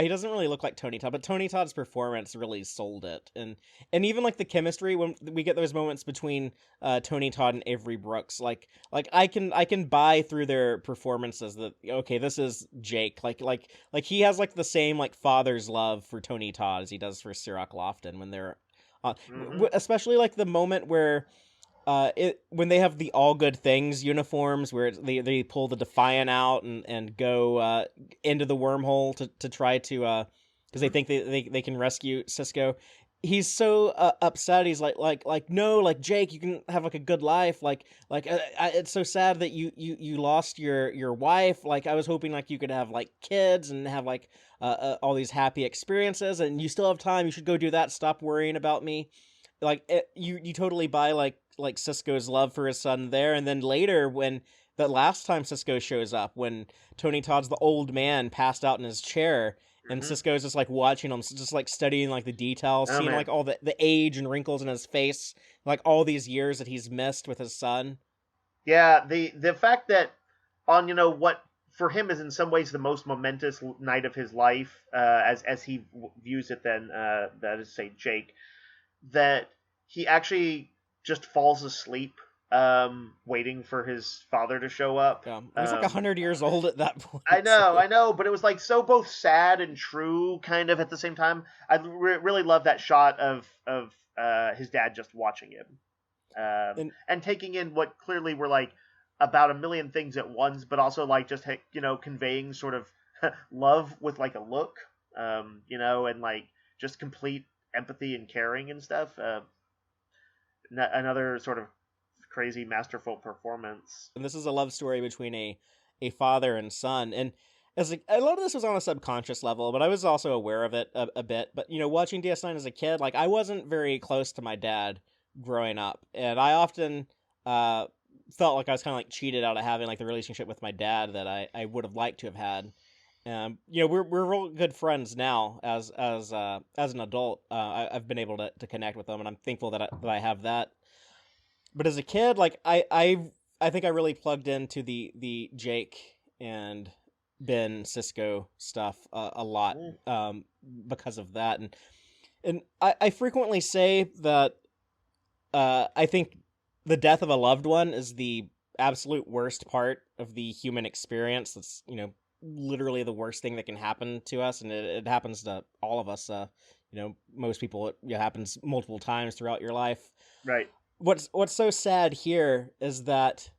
doesn't really look like Tony Todd. But Tony Todd's performance really sold it, and even like the chemistry when we get those moments between Tony Todd and Avery Brooks, like I can buy through their performances that, okay, this is Jake. Like he has like the same like father's love for Tony Todd as he does for Cirroc Lofton when they're Mm-hmm. Especially like the moment where when they have the all good things uniforms where they pull the Defiant out and go into the wormhole to try to because they Mm-hmm. think they can rescue Cisco. He's so upset. He's like no, like Jake, you can have like a good life. It's so sad that you lost your wife. Like I was hoping like you could have like kids and have like all these happy experiences, and you still have time. You should go do that. Stop worrying about me. You totally buy like Cisco's love for his son there, and then later when the last time Cisco shows up, when Tony Todd's the old man passed out in his chair, and Mm-hmm. Cisco's just like watching him, just like studying like the details, Oh seeing man. like all the age and wrinkles in his face, like all these years that he's missed with his son. Yeah, the fact that on what for him is in some ways the most momentous night of his life, as he views it, then that is to say Jake, that he actually just falls asleep, waiting for his father to show up. He's like 100 years old at that point. I know, but it was like so both sad and true, kind of at the same time. I really love that shot of his dad just watching him, And and taking in what clearly were like about a million things at once, but also like just conveying sort of love with like a look, and like just complete empathy and caring and stuff. Another sort of crazy masterful performance. this is a love story between a father and son, and a lot of this was on a subconscious level, but I was also aware of it a bit. But watching DS9 as a kid, like I wasn't very close to my dad growing up, and I often felt like I was kind of like cheated out of having like the relationship with my dad that I would have liked to have had. We're real good friends now as an adult. I've been able to connect with them, and I'm thankful that I have that. But as a kid, like I think I really plugged into the Jake and Ben Cisco stuff a lot Mm. because of that, and I frequently say that I think the death of a loved one is the absolute worst part of the human experience. That's literally the worst thing that can happen to us, and it happens to all of us. Most people it happens multiple times throughout your life. Right. What's so sad here is that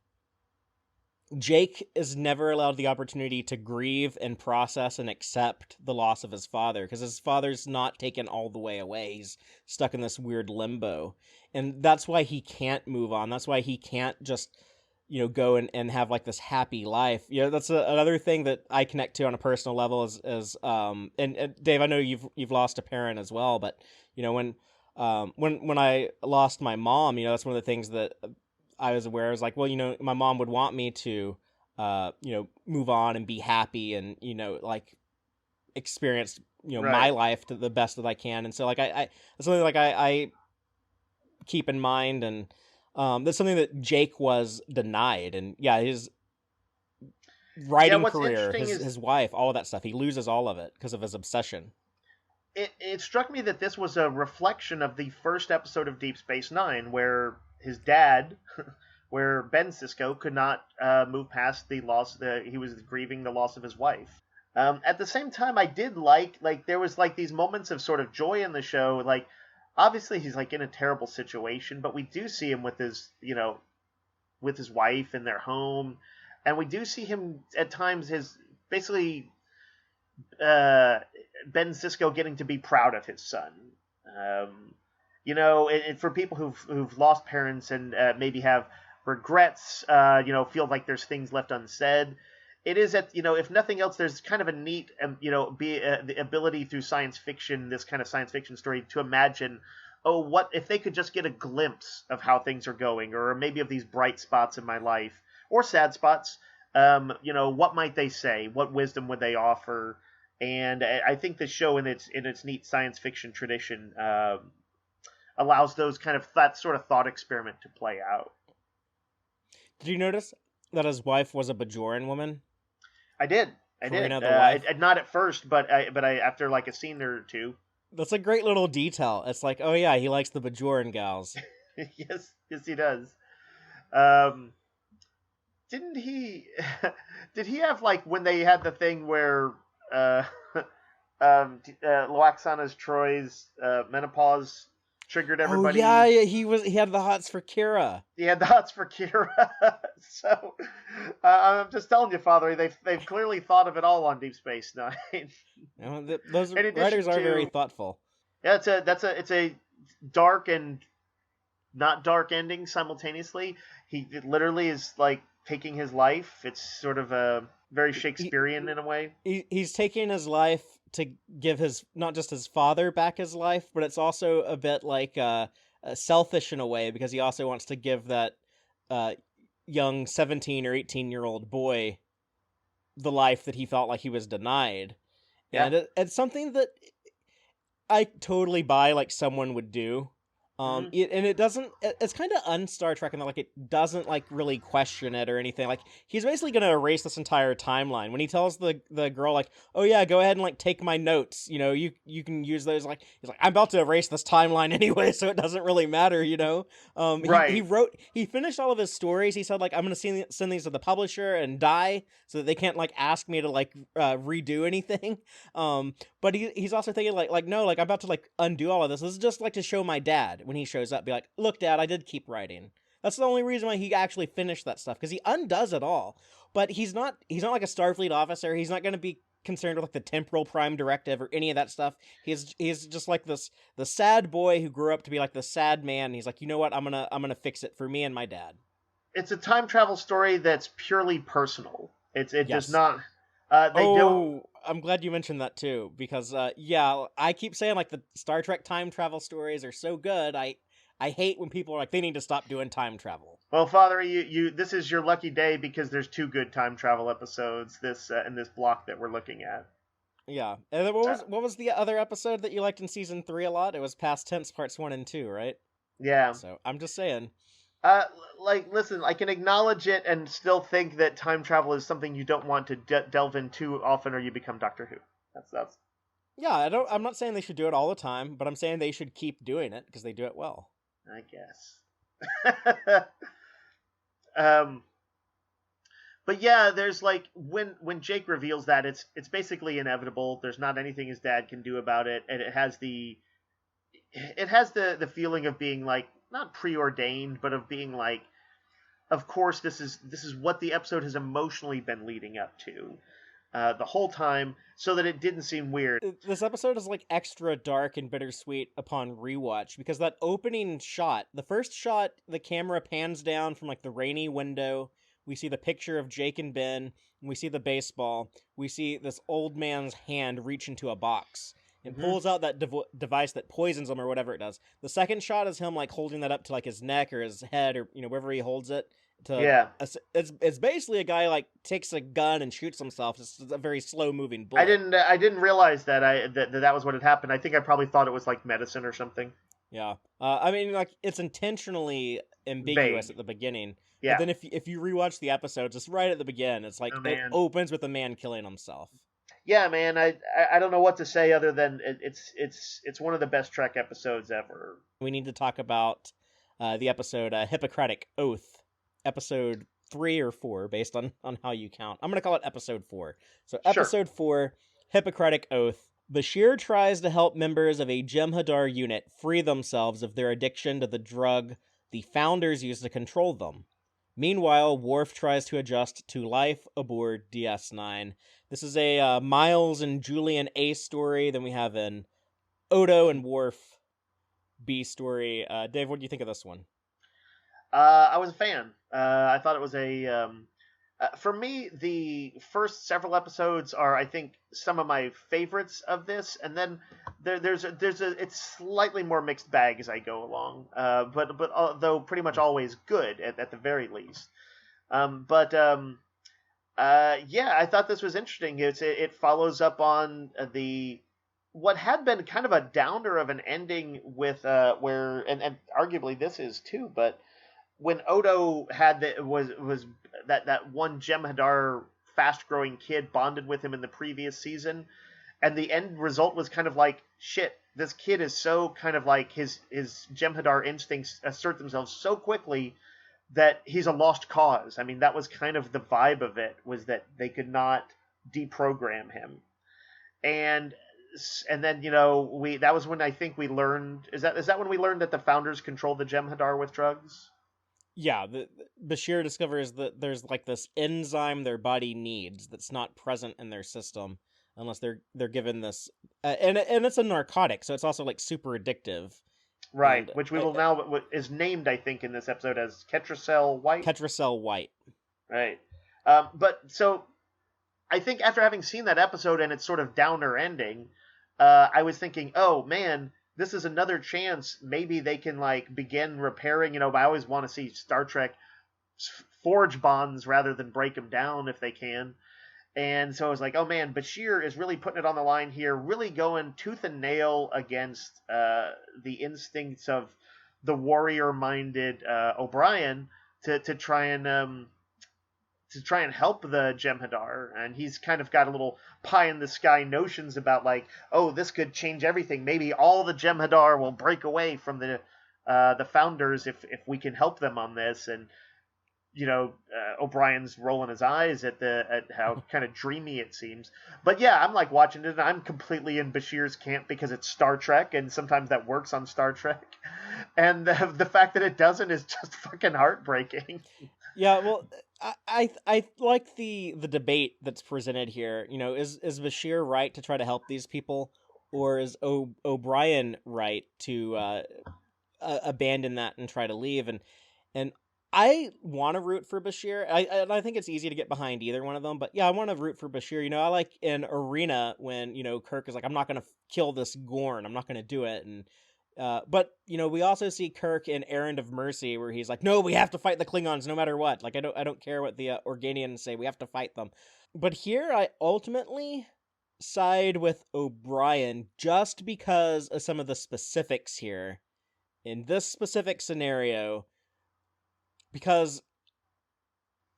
Jake is never allowed the opportunity to grieve and process and accept the loss of his father because his father's not taken all the way away. He's stuck in this weird limbo. And that's why he can't move on. That's why he can't just, go and have like this happy life. That's another thing that I connect to on a personal level and Dave, I know you've lost a parent as well, but when I lost my mom, that's one of the things that I was aware. I was like, well, my mom would want me to, move on and be happy and, like experience, my Right. life to the best that I can. And so like, it's something like I keep in mind. And that's something that Jake was denied. And yeah, his Yeah. writing What's career, interesting is his wife, all of that stuff, he loses all of it because of his obsession. it struck me that this was a reflection of the first episode of Deep Space Nine, where his dad, where Ben Sisko could not move past the loss. He was grieving the loss of his wife. At the same time, I did like there was like these moments of sort of joy in the show. Like obviously he's like in a terrible situation, but we do see him with his wife in their home, and we do see him at times his basically uh, Ben Sisko getting to be proud of his son. And for people who've lost parents and maybe have regrets, feel like there's things left unsaid. It is if nothing else, there's kind of a neat, the ability through science fiction, this kind of science fiction story, to imagine, oh, what if they could just get a glimpse of how things are going, or maybe of these bright spots in my life, or sad spots. What might they say? What wisdom would they offer? And I think the show, in its neat science fiction tradition, allows those kind of that sort of thought experiment to play out. Did you notice that his wife was a Bajoran woman? I did. I Karina, did. the wife. Not at first, but I after like a scene or two. That's a great little detail. It's like, oh yeah, he likes the Bajoran gals. Yes, he does. Um, didn't he? Did he have like when they had the thing where Loaxana's Troy's menopause? triggered Oh yeah, everybody. he had the hots for Kira. He had the hots for Kira. So I'm just telling you, Father, they've clearly thought of it all on Deep Space Nine. Those In addition writers are very to, thoughtful. yeah, it's a dark and not dark ending simultaneously. It literally is like taking his life. It's sort of a very He, Shakespearean in a way. he's taking his life to give his not just his father back his life, but it's also a bit like selfish in a way because he also wants to give that uh, young 17 or 18-year-old boy the life that he felt like he was denied. Yeah. And it's something that I totally buy like someone would do. Hmm. And it doesn't. It's kind of un-Star Trek, and like it doesn't like really question it or anything. Like he's basically gonna erase this entire timeline when he tells the girl like, "Oh yeah, go ahead and like take my notes. You know, you can use those." Like he's like, "I'm about to erase this timeline anyway, so it doesn't really matter." You know. He Right. wrote he finished all of his stories. He said like, "I'm gonna send these to the publisher and die so that they can't like ask me to like redo anything." But he's also thinking like no, like I'm about to like undo all of this. This is just like to show my dad when he shows up, be like, look, Dad, I did keep writing. That's the only reason why he actually finished that stuff because he undoes it all. But he's not like a Starfleet officer. He's not going to be concerned with like the temporal prime directive or any of that stuff. He's just like the sad boy who grew up to be like the sad man. And he's like, you know what? I'm gonna fix it for me and my dad. It's a time travel story that's purely personal. It does Yes. not. They don't. Oh, I'm glad you mentioned that too, because yeah, I keep saying like the Star Trek time travel stories are so good. I hate when people are like they need to stop doing time travel. Well, Father, you this is your lucky day because there's two good time travel episodes this in this block that we're looking at. Yeah, and then Uh, what was the other episode that you liked in season 3 a lot? It was Past Tense parts 1 and 2, right? yeah. So I'm just saying. Uh, like, listen, I can acknowledge it and still think that time travel is something you don't want to delve into often, or you become Doctor Who. That's. Yeah, I'm not saying they should do it all the time, but I'm saying they should keep doing it because they do it well. I guess. um, but yeah, there's like when Jake reveals that it's basically inevitable. There's not anything his dad can do about it, and it has the feeling of being like not preordained, but of being like, of course this is what the episode has emotionally been leading up to the whole time, so that it didn't seem weird. This episode is like extra dark and bittersweet upon rewatch because that opening shot, the first shot, the camera pans down from like the rainy window. We see the picture of Jake and Ben. We see the baseball. We see this old man's hand reach into a box and Hmm. pulls out that device that poisons him or whatever it does. The second shot is him like holding that up to like his neck or his head or wherever he holds it to. Yeah, It's basically a guy like takes a gun and shoots himself. It's a very slow moving I bullet. didn't realize that was what had happened. I think I probably thought it was like medicine or something Yeah. I mean, like it's intentionally ambiguous vague. at the beginning, but Yeah. then if you rewatch the episode, just right at the beginning, it's like Oh it man. opens with a man killing himself. Yeah, man. I don't know what to say other than it's one of the best Trek episodes ever. We need to talk about the episode Hippocratic Oath, episode 3 or 4, based on how you count. I'm gonna call it episode 4. So Sure. episode 4, Hippocratic Oath. Bashir tries to help members of a Jem'Hadar unit free themselves of their addiction to the drug the Founders used to control them. Meanwhile, Worf tries to adjust to life aboard DS9. This is a Miles and Julian A story. Then we have an Odo and Worf B story. Dave, what do you think of this one? I was a fan. I thought it was for me, the first several episodes are, I think, some of my favorites of this, and then it's slightly more mixed bag as I go along. But although pretty much always good at the very least. Yeah, I thought this was interesting. It follows up on the what had been kind of a downer of an ending with where and arguably this is too, but when Odo had was that one Jem'Hadar fast growing kid bonded with him in the previous season, and the end result was kind of like shit. This kid is so kind of like his Jem'Hadar instincts assert themselves so quickly that he's a lost cause. I mean, that was kind of the vibe of it, was that they could not deprogram him. And and then that was when I think we learned. Is that when we learned that the founders controlled the Jem'Hadar with drugs? Yeah, Bashir discovers that there's like this enzyme their body needs that's not present in their system unless they're given this, and it's a narcotic, so it's also like super addictive. Right, And which we will now is named, I think, in this episode as Ketracel White. Ketracel White. Right, but so I think after having seen that episode and its sort of downer ending, I was thinking, oh man, this is another chance. Maybe they can like begin repairing. I always want to see Star Trek forge bonds rather than break them down if they can. And so I was like, oh man, Bashir is really putting it on the line here, really going tooth and nail against the instincts of the warrior-minded O'Brien to try and help the Jem'Hadar. And he's kind of got a little pie in the sky notions about like, oh, this could change everything. Maybe all the Jem'Hadar will break away from the founders if we can help them on this. And O'Brien's rolling his eyes at how kind of dreamy it seems. But yeah, I'm like watching it and I'm completely in Bashir's camp because it's Star Trek and sometimes that works on Star Trek. And the fact that it doesn't is just fucking heartbreaking. Yeah, well, I like the debate that's presented here. Is Bashir right to try to help these people, or is O'Brien right to abandon that and try to leave? And I want to root for Bashir. I think it's easy to get behind either one of them, but yeah, I want to root for Bashir. I like in Arena when Kirk is like, I'm not going to kill this Gorn. I'm not going to do it. And but we also see Kirk in Errand of Mercy where he's like, no, we have to fight the Klingons no matter what. Like I don't care what the Organians say. We have to fight them. But here I ultimately side with O'Brien just because of some of the specifics here in this specific scenario. Because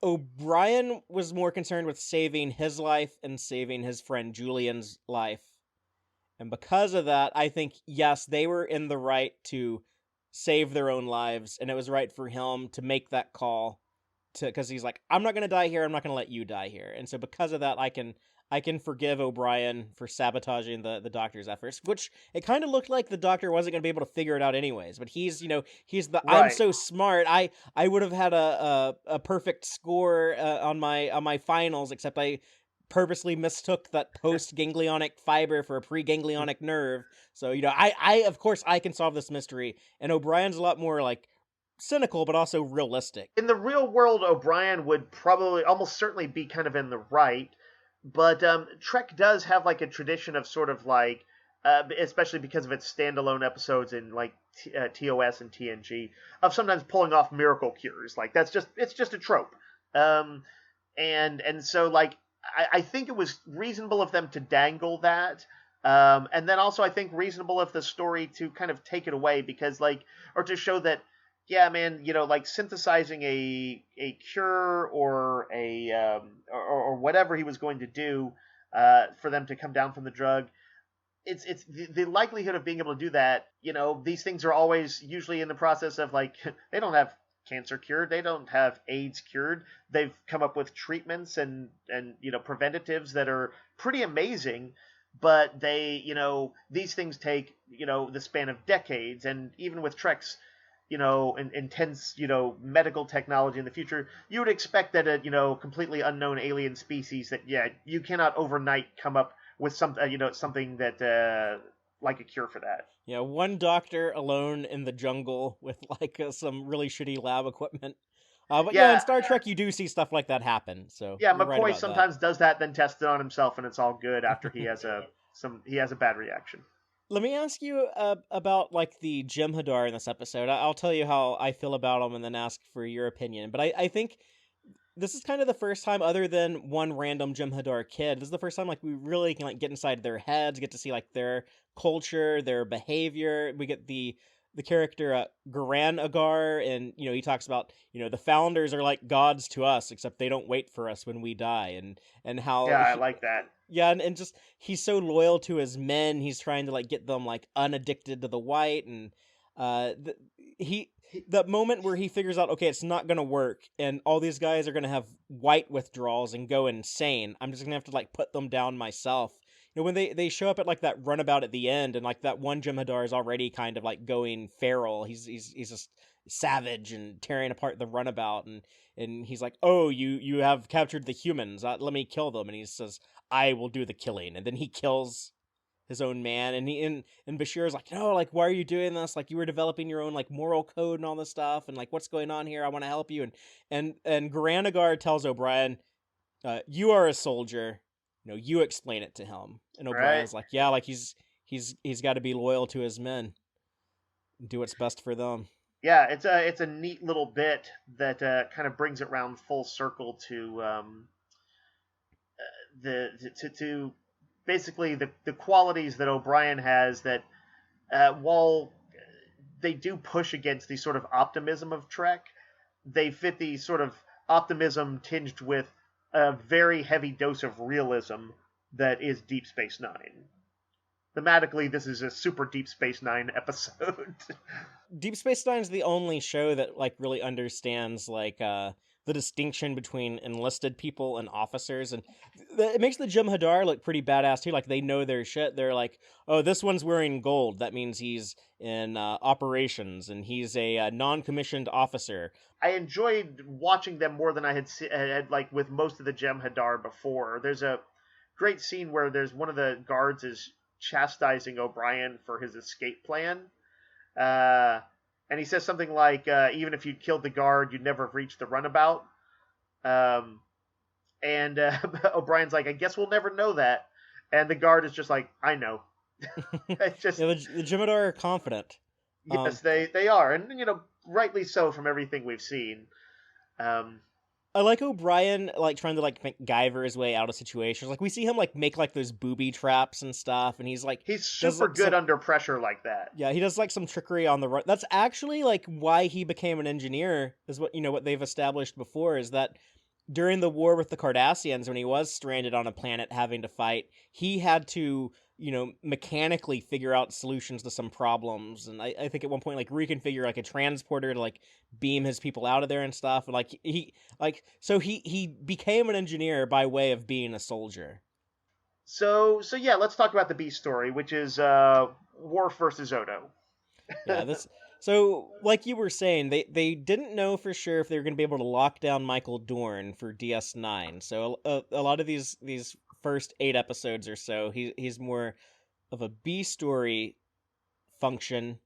O'Brien was more concerned with saving his life and saving his friend Julian's life. And because of that, I think, yes, they were in the right to save their own lives. And it was right for him to make that call because he's like, I'm not going to die here. I'm not going to let you die here. And so because of that, I can forgive O'Brien for sabotaging the Doctor's efforts, which it kind of looked like the Doctor wasn't going to be able to figure it out anyways. But he's the Right. I'm so smart. I would have had a perfect score on my finals, except I purposely mistook that post-ganglionic fiber for a pre-ganglionic nerve. So I of course I can solve this mystery, and O'Brien's a lot more like cynical but also realistic. In the real world, O'Brien would probably almost certainly be kind of in the right. But Trek does have like a tradition of sort of like, especially because of its standalone episodes in like TOS and TNG, of sometimes pulling off miracle cures. Like it's just a trope. And so like I think it was reasonable of them to dangle that. And then also I think reasonable of the story to kind of take it away because like, or to show that, yeah, man, like synthesizing a cure or or whatever he was going to do for them to come down from the drug. It's the likelihood of being able to do that. These things are always usually in the process of like they don't have cancer cured, they don't have AIDS cured. They've come up with treatments and preventatives that are pretty amazing. But they, these things take, the span of decades, and even with Trek's intense, medical technology in the future, you would expect that a, completely unknown alien species that, yeah, you cannot overnight come up with something that, like a cure for that. Yeah, one doctor alone in the jungle with like some really shitty lab equipment. But yeah, in Star Trek you do see stuff like that happen. So yeah, you're McCoy right about sometimes that. does that, then tests it on himself, and it's all good after he has a bad reaction. Let me ask you about like the Jem'Hadar in this episode. I'll tell you how I feel about them and then ask for your opinion. But I think this is kind of the first time, other than one random Jem'Hadar kid, this is the first time like we really can like get inside their heads, get to see like their culture, their behavior. We get the character Garan Agar, and he talks about the founders are like gods to us, except they don't wait for us when we die, and how I like that. Yeah, and just he's so loyal to his men. He's trying to like get them like unaddicted to the white, and that moment where he figures out, okay, it's not gonna work, and all these guys are gonna have white withdrawals and go insane. I'm just gonna have to like put them down myself. when they show up at like that runabout at the end, and like that one Jem'Hadar is already kind of like going feral. He's just savage and tearing apart the runabout, and he's like, "Oh, you have captured the humans. Let me kill them." And he says, "I will do the killing." And then he kills his own man, and Bashir is like, "No, like, why are you doing this? Like, you were developing your own like moral code and all this stuff, and like, what's going on here? I want to help you." And Garanagar tells O'Brien, "You are a soldier. You explain it to him." And Right. O'Brien's like, "Yeah, like he's got to be loyal to his men, and do what's best for them." Yeah, it's a neat little bit that kind of brings it round full circle to to basically the qualities that O'Brien has that while they do push against the sort of optimism of Trek, they fit the sort of optimism tinged with a very heavy dose of realism that is Deep Space Nine. Thematically, this is a super Deep Space Nine episode. Deep Space Nine is the only show that like really understands like the distinction between enlisted people and officers, and it makes the Jem'Hadar look pretty badass too. Like they know their shit. They're like, "Oh, this one's wearing gold. That means he's in operations, and he's a non-commissioned officer." I enjoyed watching them more than I had like with most of the Jem'Hadar before. There's a great scene where there's one of the guards is chastising O'Brien for his escape plan. And he says something like, even if you'd killed the guard, you'd never have reached the runabout. And O'Brien's like, I guess we'll never know that. And the guard is just like, I know. It's just, Yeah, the Jem'Hadar are confident. Yes, they are. And, rightly so from everything we've seen. I like O'Brien like trying to like MacGyver his way out of situations. Like we see him like make like those booby traps and stuff, and he's super good under pressure like that. Yeah, he does like some trickery on the run. That's actually like why he became an engineer. Is what they've established before is that during the war with the Cardassians, when he was stranded on a planet having to fight, he had to mechanically figure out solutions to some problems. And I think at one point like reconfigure like a transporter to like beam his people out of there and stuff. And like he became an engineer by way of being a soldier. So yeah, let's talk about the B story, which is Worf versus Odo. Yeah, so like you were saying, they didn't know for sure if they were going to be able to lock down Michael Dorn for DS9. So a lot of these first 8 episodes or so, he's more of a B story function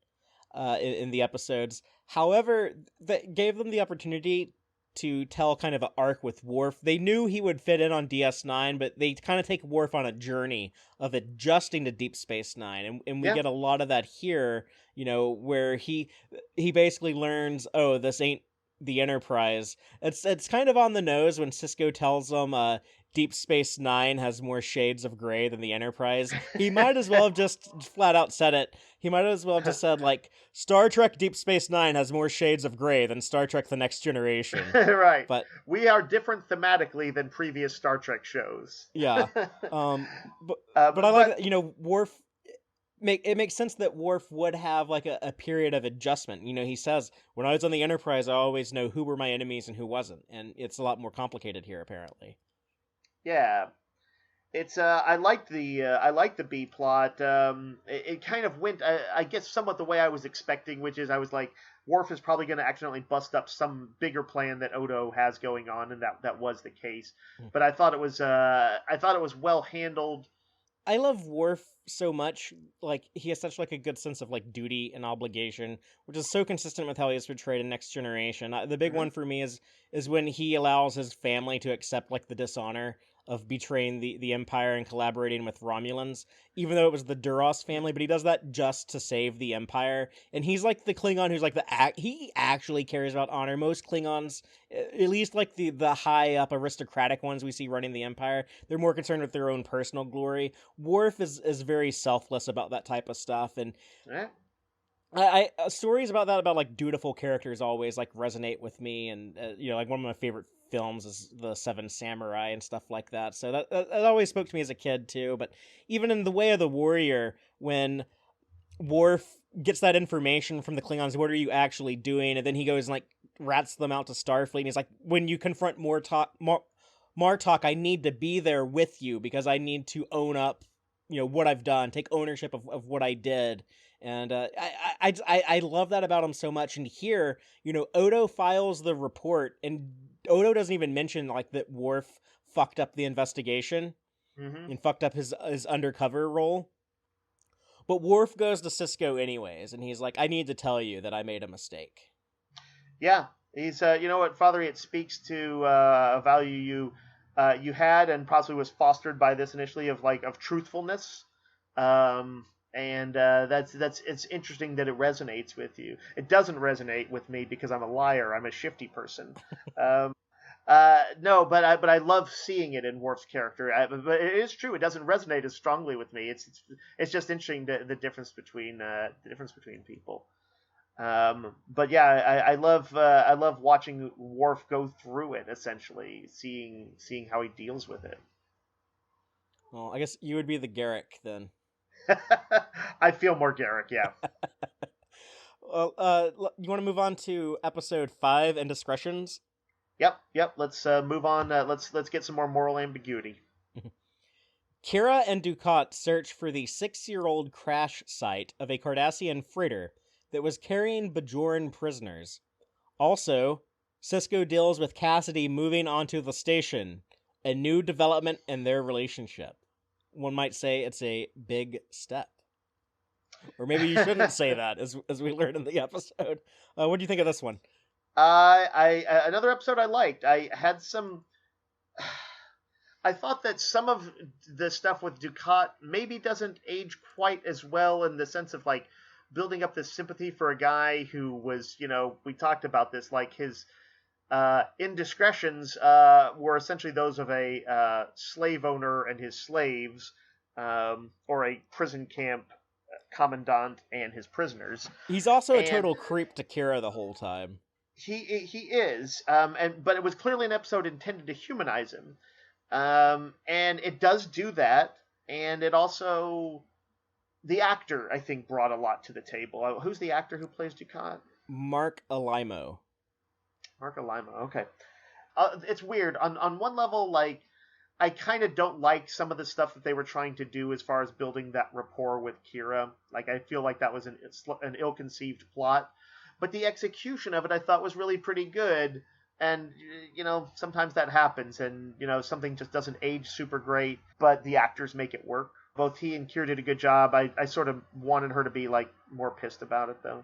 in the episodes. However, that gave them the opportunity to tell kind of an arc with Worf. They knew he would fit in on DS9, but they kind of take Worf on a journey of adjusting to Deep Space Nine, and we get a lot of that here. Where he basically learns, oh, this ain't the Enterprise. It's kind of on the nose when Sisko tells him Deep Space Nine has more shades of gray than the Enterprise. He might as well have just flat out said it. He might as well have just said, like, Star Trek Deep Space Nine has more shades of gray than Star Trek The Next Generation. Right. But we are different thematically than previous Star Trek shows. Yeah. But I like that, Worf, it makes sense that Worf would have like a period of adjustment. He says, when I was on the Enterprise, I always know who were my enemies and who wasn't. And it's a lot more complicated here, apparently. Yeah. It's I liked the B plot. It kind of went, I guess, somewhat the way I was expecting, which is I was like, Worf is probably going to accidentally bust up some bigger plan that Odo has going on, and that was the case. But I thought it was well handled. I love Worf so much. Like he has such like a good sense of like duty and obligation, which is so consistent with how he is portrayed in Next Generation. The big one for me is when he allows his family to accept like the dishonor of betraying the Empire and collaborating with Romulans, even though it was the Duras family, but he does that just to save the Empire. And he's like the Klingon who's like he actually cares about honor. Most Klingons, at least like the high up aristocratic ones we see running the Empire, they're more concerned with their own personal glory. Worf is very selfless about that type of stuff, and I stories about that, about like dutiful characters, always like resonate with me. And like one of my favorite films is The Seven Samurai and stuff like that. So that always spoke to me as a kid too. But even in The Way of the Warrior, when Worf gets that information from the Klingons, what are you actually doing? And then he goes and like rats them out to Starfleet, and he's like, when you confront Martok, I need to be there with you because I need to own up what I've done, take ownership of what I did. And I love that about him so much. And here, Odo files the report, and Odo doesn't even mention like that Worf fucked up the investigation Mm-hmm. and fucked up his undercover role. But Worf goes to Sisko anyways, and he's like, I need to tell you that I made a mistake. Yeah, he's you know what, Fatheree, it speaks to a value you had and possibly was fostered by this initially of truthfulness, and that's it's interesting that it resonates with you. It doesn't resonate with me because I'm a liar. I'm a shifty person. Um, no, but I love seeing it in Worf's character. But it is true. It doesn't resonate as strongly with me. It's just interesting the difference between people. But yeah, I love watching Worf go through it, essentially seeing how he deals with it. Well, I guess you would be the Garrick then. I feel more Garrick, yeah. Well, you want to move on to episode 5, Indiscretions? Yep. Let's move on. Let's get some more moral ambiguity. Kira and Dukat search for the 6-year-old crash site of a Cardassian freighter that was carrying Bajoran prisoners. Also, Sisko deals with Cassidy moving onto the station, a new development in their relationship. One might say it's a big step. Or maybe you shouldn't say that, as we learned in the episode. What do you think of this one? Another episode I liked. I had some. I thought that some of the stuff with Dukat maybe doesn't age quite as well in the sense of like building up this sympathy for a guy who was, we talked about this, like his indiscretions were essentially those of a slave owner and his slaves, or a prison camp commandant and his prisoners. He's also a And total creep to Kira the whole time. he is, but it was clearly an episode intended to humanize him, and it does do that, and it also. The actor, I think, brought a lot to the table. Who's the actor who plays Dukat? Mark Alimo. Mark Alimo, okay. It's weird. On one level, like, I kind of don't like some of the stuff that they were trying to do as far as building that rapport with Kira. Like, I feel like that was an ill-conceived plot. But the execution of it, I thought, was really pretty good. And, sometimes that happens, and, something just doesn't age super great, but the actors make it work. Both he and Kira did a good job. I sort of wanted her to be, like, more pissed about it, though.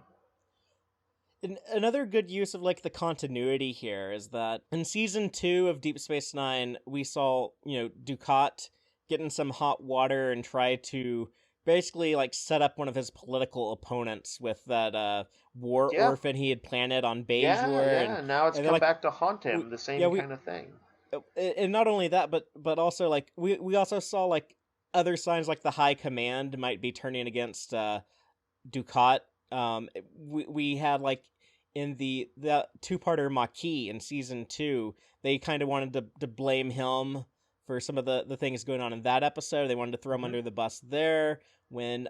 Another good use of, like, the continuity here is that in Season 2 of Deep Space Nine, we saw, Dukat get in some hot water and try to basically, like, set up one of his political opponents with that war orphan he had planted on Bajor. Yeah, and now it's come back to haunt him, the same kind of thing. And not only that, but also, like, we also saw, like, other signs like the High Command might be turning against Dukat. We had, like, in the two-parter Maquis in Season 2, they kind of wanted to blame him for some of the things going on in that episode. They wanted to throw him under the bus there. When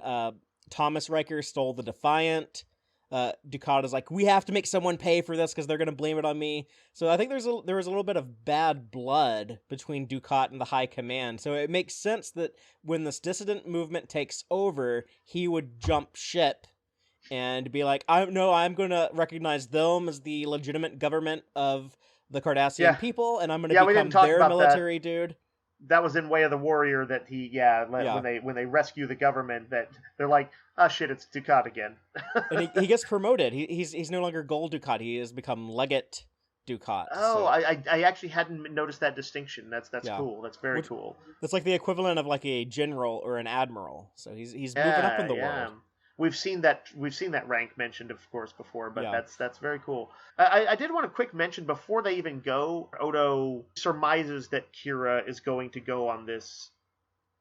Thomas Riker stole the Defiant, Dukat is like, we have to make someone pay for this because they're going to blame it on me. So I think there was a little bit of bad blood between Dukat and the High Command. So it makes sense that when this dissident movement takes over, he would jump ship and be like, I'm going to recognize them as the legitimate government of the Cardassian people, and I'm going to become their military dude. That was in Way of the Warrior that when they rescue the government, that they're like, oh shit, it's Dukat again. And he gets promoted. He's no longer Gold Dukat. He has become Legate Dukat. Oh, so. I actually hadn't noticed that distinction. That's cool. That's very cool. That's like the equivalent of like a general or an admiral. So he's moving up in the world. We've seen that rank mentioned, of course, before, but that's very cool. I did want a quick mention before they even go. Odo surmises that Kira is going to go on this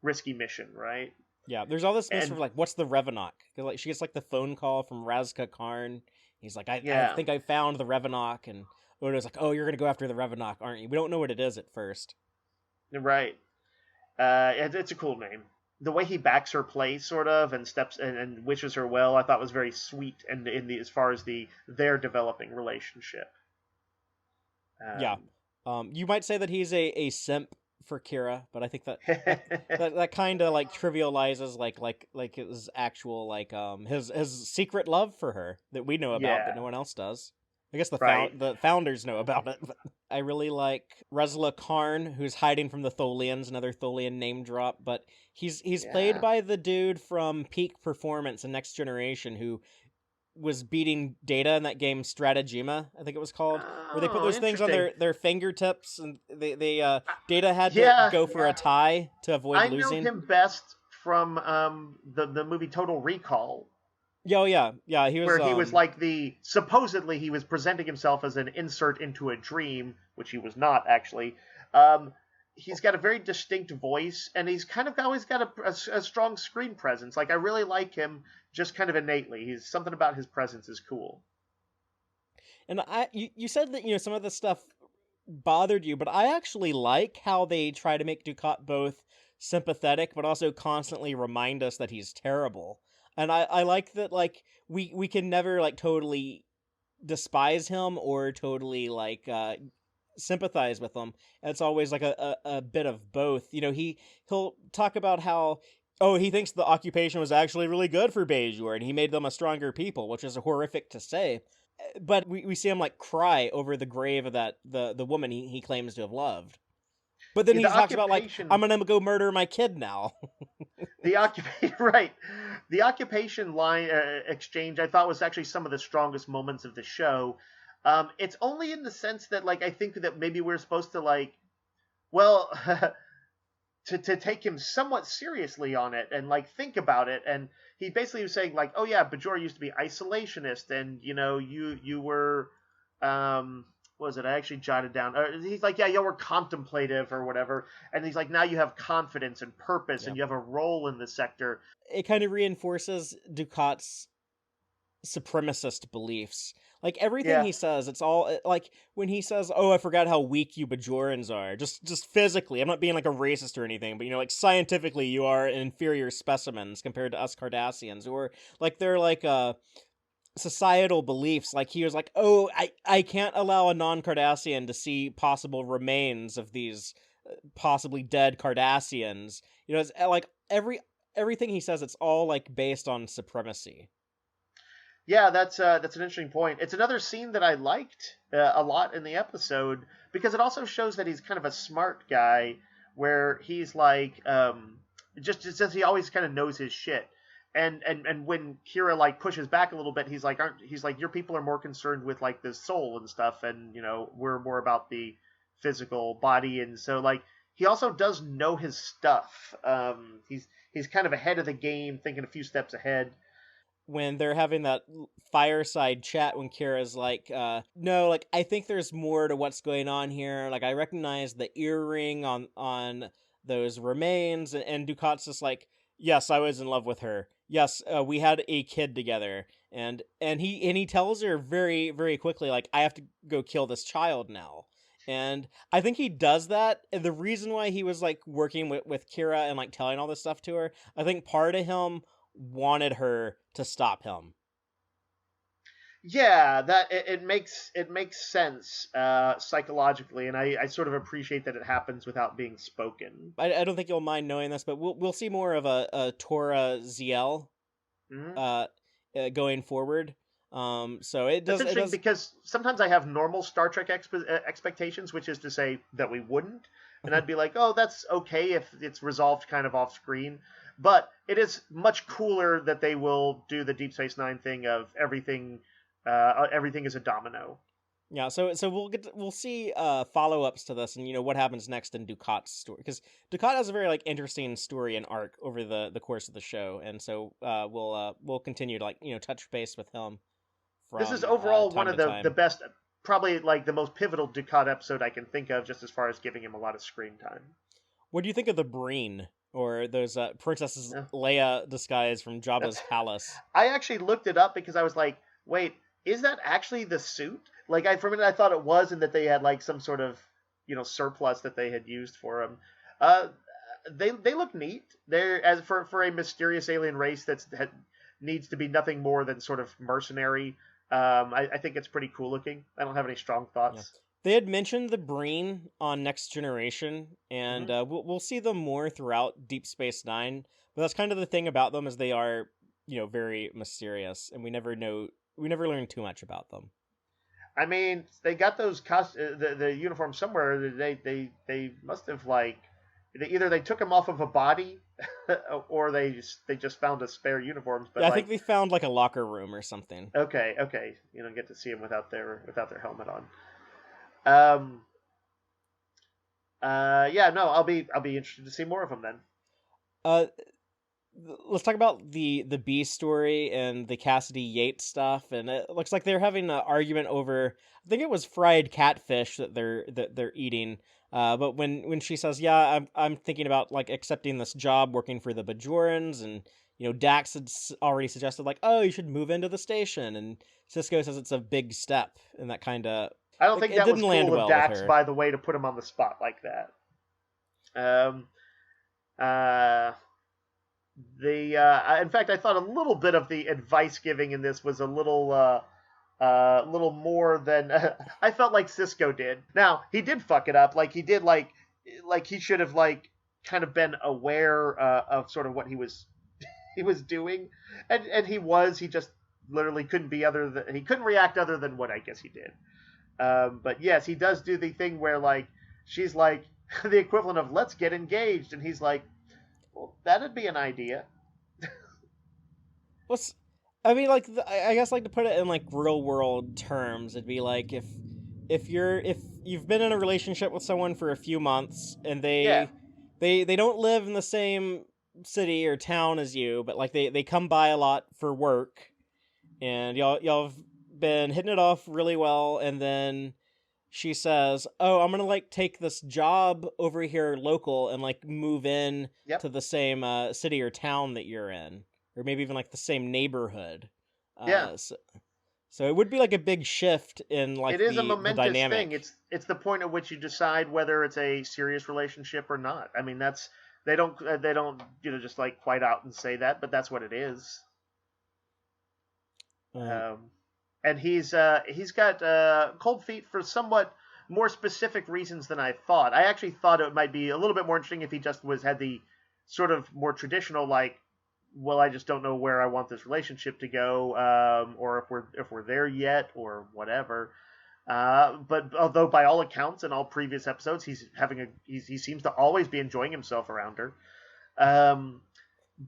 risky mission, right? Yeah, there's all this mystery of like, what's the Revenok? Like, she gets like the phone call from Razka Karn. He's like, I think I found the Revenok, and Odo's like, oh, you're gonna go after the Revenok, aren't you? We don't know what it is at first. Right. It's a cool name. The way he backs her play, sort of, and steps and wishes her well, I thought was very sweet, and as far as their developing relationship. You might say that he's a simp for Kira, but I think that kind of like trivializes like his actual like his secret love for her that we know about, but Yeah, no one else does. I guess right. the founders know about it. But I really like Resla Karn, who's hiding from the Tholians, another Tholian name drop, but he's played Yeah. by the dude from Peak Performance and Next Generation who was beating Data in that game Stratagema, I think it was called, where they put Oh, those things on interesting. their fingertips, and they Uh, Data had to yeah, go for a tie to avoid I know losing. him best from the movie Total Recall, Yeah, oh, yeah, he was where he was like the supposedly he was presenting himself as an insert into a dream, which he was not actually. Um, he's got a very distinct voice, and he's kind of always got a strong screen presence. Like I really like him, just kind of innately. He's something about his presence is cool. and you said that some of the stuff bothered you, but I actually like how they try to make Ducat both sympathetic but also constantly remind us that he's terrible. And I like that like we can never like totally despise him or totally like sympathize with him. It's always like a bit of both. He'll talk about how he thinks the occupation was actually really good for Bejor and he made them a stronger people, which is horrific to say. But we see him like cry over the grave of the woman he claims to have loved. But then Yeah, he the talks about like, I'm occupation, gonna go murder my kid now. the occupation, right? The occupation line exchange I thought was actually some of the strongest moments of the show. It's only in the sense that like I think that maybe we're supposed to like well to take him somewhat seriously on it and like think about it, and he basically was saying like, oh yeah, Bajor used to be isolationist, and you were what was it, I actually jotted down, he's like, yeah, you were contemplative or whatever, and he's like, now you have confidence and purpose Yeah. and you have a role in the sector. It kind of reinforces Ducat's supremacist beliefs. Like everything Yeah, he says, it's all like when he says, "Oh, I forgot how weak you Bajorans are." Just physically, I'm not being like a racist or anything, but like scientifically, you are inferior specimens compared to us Cardassians, or like they're like societal beliefs. Like he was like, "Oh, I can't allow a non-Cardassian to see possible remains of these possibly dead Cardassians." It's like everything he says, it's all like based on supremacy. yeah, that's an interesting point. It's another scene that I liked a lot in the episode because it also shows that he's kind of a smart guy, where he's like, just says he always kind of knows his shit. And when Kira like pushes back a little bit, he's like, your people are more concerned with like the soul and stuff, and we're more about the physical body, and so like he also does know his stuff. He's kind of ahead of the game, thinking a few steps ahead. When they're having that fireside chat, when Kira's like, no, like I think there's more to what's going on here. Like I recognize the earring on those remains, and Ducat's just like, yes, I was in love with her. Yes, we had a kid together, and he tells her very very quickly like, I have to go kill this child now. And I think he does that. And the reason why he was like working with Kira and like telling all this stuff to her, I think part of him wanted her to stop him. Yeah, that it makes sense psychologically, and I sort of appreciate that it happens without being spoken. I don't think you'll mind knowing this, but we'll see more of a Torah ZL Hmm. uh, going forward. So it That's interesting does. because sometimes I have normal Star Trek expectations, which is to say that we wouldn't, and I'd be like, oh, that's okay if it's resolved kind of off screen. But it is much cooler that they will do the Deep Space Nine thing of everything is a domino. Yeah, so we'll see follow ups to this, and what happens next in Ducat's story, because Ducat has a very like interesting story and arc over the course of the show, and so we'll continue to like touch base with him This is from overall one time of to the time. best, probably like the most pivotal Ducat episode I can think of, just as far as giving him a lot of screen time. What do you think of the Breen, or those Princess Yeah. Leia disguise from Jabba's That's palace? I actually looked it up because I was like, wait, is that actually the suit? Like for a minute I thought it was, and that they had like some sort of surplus that they had used for him. Uh, they look neat. They're as for a mysterious alien race that needs to be nothing more than sort of mercenary. I think it's pretty cool looking. I don't have any strong Yeah. thoughts. They had mentioned the Breen on Next Generation, and Hmm. we'll see them more throughout Deep Space Nine. But that's kind of the thing about them, is they are, very mysterious, and we never learn too much about them. I mean, they got those the uniforms somewhere. They must have like either they took them off of a body, or they just found a spare uniforms. But Yeah, I think like, they found like a locker room or something. okay, get to see them without their helmet on. Um, yeah, no, I'll be interested to see more of them then. Uh, let's talk about the B story and the Cassidy Yates stuff. And it looks like they're having an argument over, I think it was fried catfish that they're eating. But when she says, "Yeah, I'm thinking about like accepting this job working for the Bajorans," and Dax had already suggested like, "Oh, you should move into the station," and Cisco says it's a big step, and that kind of I don't like think it that was didn't land cool of well with Dax, her. by the way, to put him on the spot like that. Um, uh, in fact, I thought a little bit of the advice giving in this was a little more than I felt like Cisco did. Now he did fuck it up, like he did, like he should have like kind of been aware of sort of what he was doing, and he just literally couldn't be other than he couldn't react other than what I guess he did. But yes, he does do the thing where like she's like the equivalent of "let's get engaged," and he's like, "Well, that'd be an idea." What's I mean, like I guess like to put it in like real world terms, it'd be like if you've been in a relationship with someone for a few months and Yeah, they don't live in the same city or town as you, but like they come by a lot for work, and y'all have been hitting it off really well, and then she says, "Oh, I'm gonna like take this job over here local and like move in yep, to the same city or town that you're in, or maybe even like the same neighborhood." yeah. So it would be like a big shift in It like is a the momentous thing. dynamic. It's the point at which you decide whether it's a serious relationship or not. I mean, that's they don't just like quite out and say that, but that's what it is. Um, Um, and he's got cold feet for somewhat more specific reasons than I thought. I actually thought it might be a little bit more interesting if he just had the sort of more traditional like, well, I just don't know where I want this relationship to go, or if we're there yet, or whatever. But although by all accounts in all previous episodes, he seems to always be enjoying himself around her. Um,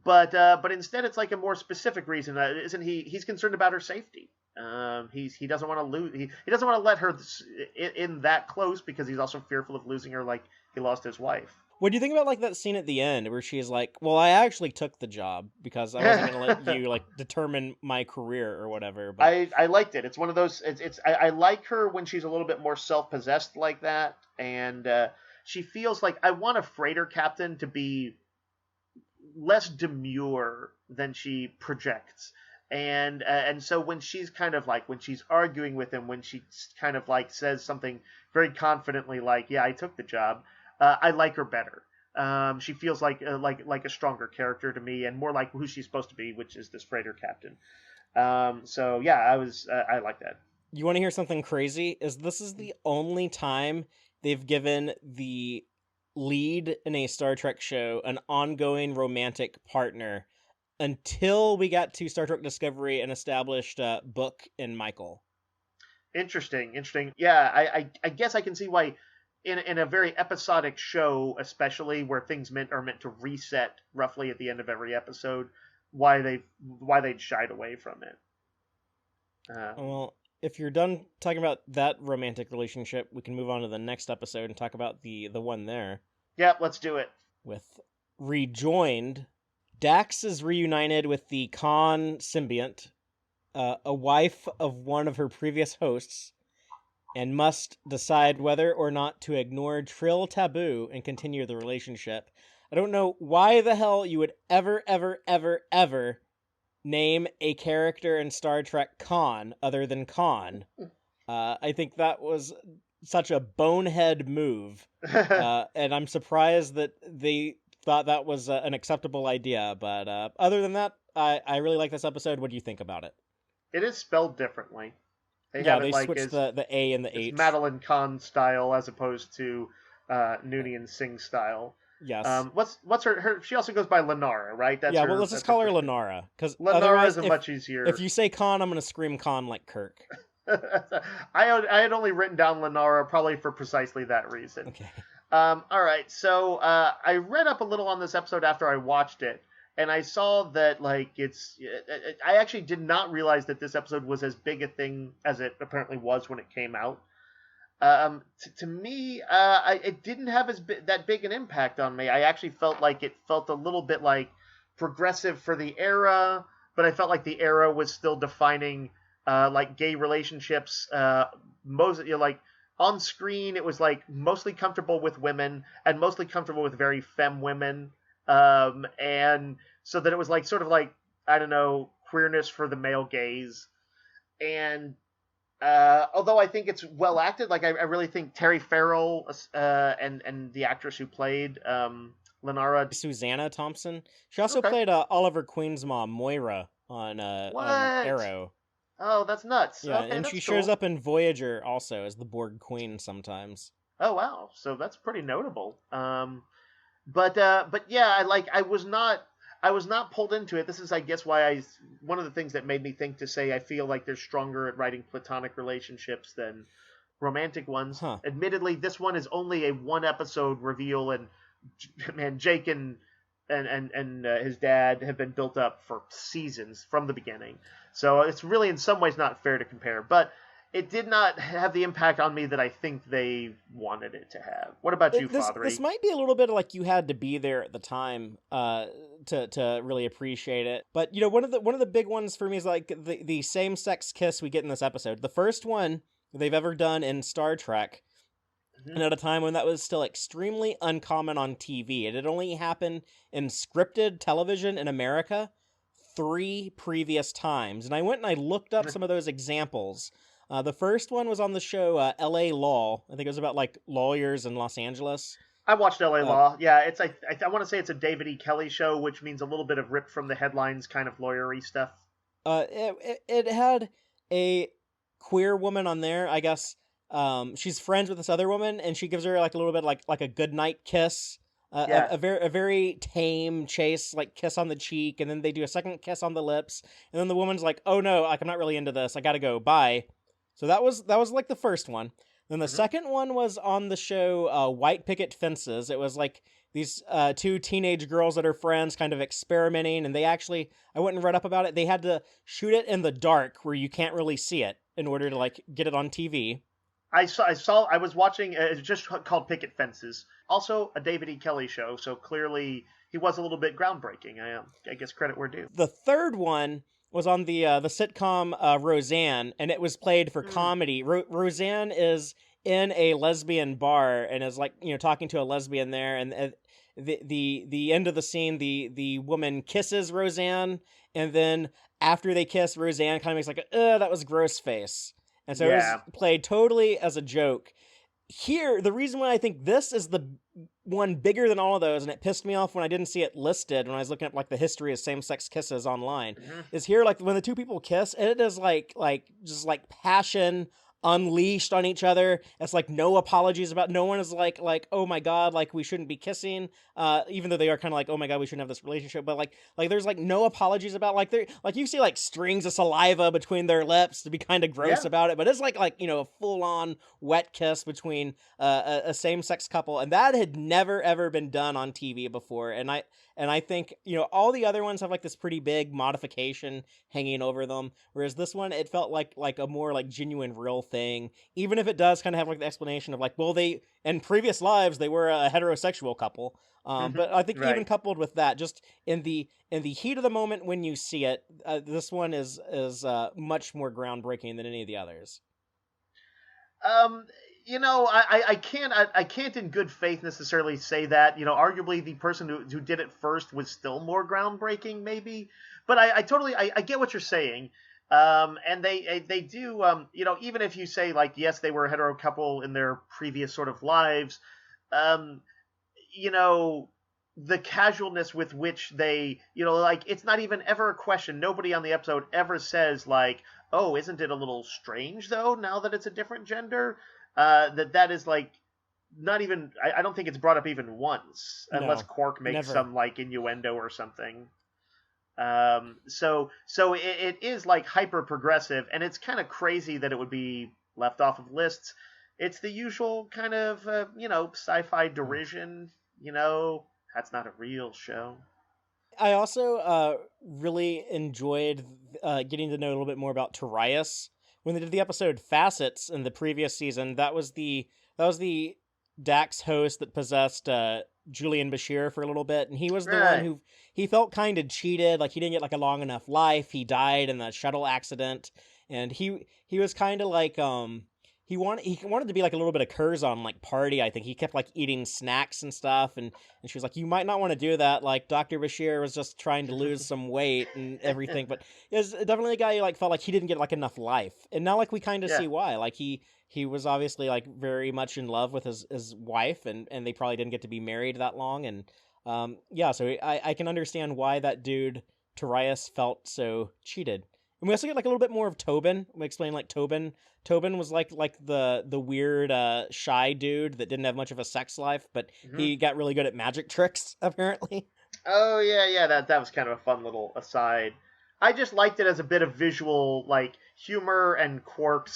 but instead, it's like a more specific reason. Isn't he? He's concerned about her safety. He doesn't want to lose. He doesn't want to let her in that close because he's also fearful of losing her, like he lost his wife. what do you think about like that scene at the end where she's like, "Well, I actually took the job because I wasn't gonna let you like determine my career or whatever." But I liked it. It's one of those. I like her when she's a little bit more self possessed like that, and she feels like I want a freighter captain to be less demure than she projects. And so when she's kind of like when she's arguing with him, when she kind of like says something very confidently like, "Yeah, I took the job," I like her better. She feels like a stronger character to me, and more like who she's supposed to be, which is this freighter captain. So yeah, I like that. you want to hear something crazy? This is the only time they've given the lead in a Star Trek show an ongoing romantic partner until we got to Star Trek Discovery and established Book and Michael. Interesting. Yeah, I guess I can see why in a very episodic show, especially where things are meant to reset roughly at the end of every episode, why they'd shied away from it. Um, Well, if you're done talking about that romantic relationship, we can move on to the next episode and talk about the one there yeah, let's do it. with Rejoined. Dax is reunited with the Khan symbiont, a wife of one of her previous hosts, and must decide whether or not to ignore Trill taboo and continue the relationship. I don't know why the hell you would ever name a character in Star Trek Khan other than Khan. I think that was such a bonehead move, and I'm surprised that they thought that was an acceptable idea. But other than that, I really like this episode. What do you think about it? It is spelled differently. They Yeah, have it they like switched as the A and the it's H. Madeline Kahn style as opposed to Noonien Singh style. Yes. What's her? She also goes by Lenara, right? Yeah, well, let's just That's her call her first name. Lenara, because Lenara otherwise, is a much if easier. you say Khan, I'm gonna scream Khan like Kirk. I had only written down Lenara probably for precisely that reason. Okay. All right, so I read up a little on this episode after I watched it, and I saw that like I actually did not realize that this episode was as big a thing as it apparently was when it came out. To me, it didn't have that big an impact on me. I actually felt like it felt a little bit like progressive for the era, but I felt like the era was still defining like gay relationships. Most like on screen, it was like mostly comfortable with women and mostly comfortable with very femme women, and so that it was like sort of like I don't know queerness for the male gaze. And although I think it's well acted, like I really think Terry Farrell and the actress who played Lenara. Susanna Thompson. She also Okay. played Oliver Queen's mom, Moira, on What? Arrow. Oh, that's nuts. Yeah, Okay, and she that's shows cool. up in Voyager also as the Borg Queen sometimes. Oh wow, so that's pretty notable. But yeah, I was not pulled into it. This is, I guess, why one of the things that made me think to say I feel like they're stronger at writing platonic relationships than romantic ones. Huh. Admittedly, this one is only a one episode reveal, and man, Jake and his dad have been built up for seasons from the beginning. So it's really in some ways not fair to compare, but it did not have the impact on me that I think they wanted it to have. What about you, This Fatheree? might be a little bit like you had to be there at the time to really appreciate it. But one of the big ones for me is like the same sex kiss we get in this episode. The first one they've ever done in Star Trek, Mm-hmm. and at a time when that was still extremely uncommon on TV. It had only happened in scripted television in America 3 previous times. And I went and I looked up some of those examples. The first one was on the show L.A. Law. I think it was about like lawyers in Los Angeles. I watched L.A. Uh, Law. Yeah, it's I want to say it's a David E. Kelly show, which means a little bit of ripped from the headlines kind of lawyery stuff. it had a queer woman on there, I guess. She's friends with this other woman, and she gives her like a little bit like a goodnight kiss. Yeah. A very tame chase, like kiss on the cheek, and then they do a second kiss on the lips, and then the woman's like, "Oh no, like I'm not really into this. I gotta go. Bye." So that was like the first one. Then the Mm-hmm. second one was on the show White Picket Fences. It was like these 2 teenage girls that are friends, kind of experimenting, and they actually, I went and read up about it. They had to shoot it in the dark where you can't really see it in order to like get it on TV. I was watching. It's just called Picket Fences. Also a David E. Kelly show, so clearly he was a little bit groundbreaking. I guess credit where due. The third one was on the sitcom Roseanne, and it was played for Mm. comedy. Roseanne is in a lesbian bar and is like talking to a lesbian there, and the end of the scene, the woman kisses Roseanne, and then after they kiss, Roseanne kind of makes like that was gross face, and so it was Yeah. played totally as a joke. Here, the reason why I think this is the one bigger than all of those, and it pissed me off when I didn't see it listed when I was looking up like the history of same-sex kisses online, Mm-hmm. is here like when the two people kiss, it is like just like passion unleashed on each other. It's like no apologies about. No one is like oh my god, like we shouldn't be kissing. Even though they are kind of like oh my god, we shouldn't have this relationship. But like there's like no apologies about like they like you see like strings of saliva between their lips to be kind of gross Yeah. about it. But it's like a full on wet kiss between a same sex couple, and that had never ever been done on TV before. And I think all the other ones have like this pretty big modification hanging over them, whereas this one it felt like a more like genuine real thing, even if it does kind of have like the explanation of like, well, they in previous lives they were a heterosexual couple. But I think even Right. coupled with that, just in the heat of the moment when you see it, this one is much more groundbreaking than any of the others. Um, I can't in good faith necessarily say that. Arguably the person who did it first was still more groundbreaking, maybe. But I totally I get what you're saying. And they do. Even if you say like yes, they were a hetero couple in their previous sort of lives. Um, you know, the casualness with which they, like, it's not even ever a question. Nobody on the episode ever says, like, oh, isn't it a little strange, though, now that it's a different gender? That is, like, not even, I don't think it's brought up even once, unless No, Quark makes never. some, like, innuendo or something. So it is, like, hyper progressive, and it's kind of crazy that it would be left off of lists. It's the usual kind of, sci-fi derision, that's not a real show. I also really enjoyed getting to know a little bit more about Torias. When they did the episode Facets in the previous season, that was the Dax host that possessed Julian Bashir for a little bit, and he was the one Right. who he felt kind of cheated, like he didn't get like a long enough life. He died in the shuttle accident, and he was kind of like he wanted to be like a little bit of Curzon like party. I think he kept like eating snacks and stuff, and she was like, "You might not want to do that." Like Dr. Bashir was just trying to lose some weight and everything, but is definitely a guy who like felt like he didn't get like enough life, and now like we kind of Yeah. see why. Like he was obviously like very much in love with his wife, and they probably didn't get to be married that long, and yeah, so I can understand why that dude Torias felt so cheated. And we also get like a little bit more of Tobin. We explain like Tobin was like the weird shy dude that didn't have much of a sex life, but Mm-hmm. he got really good at magic tricks apparently. Oh yeah. That was kind of a fun little aside. I just liked it as a bit of visual, like, humor and Quark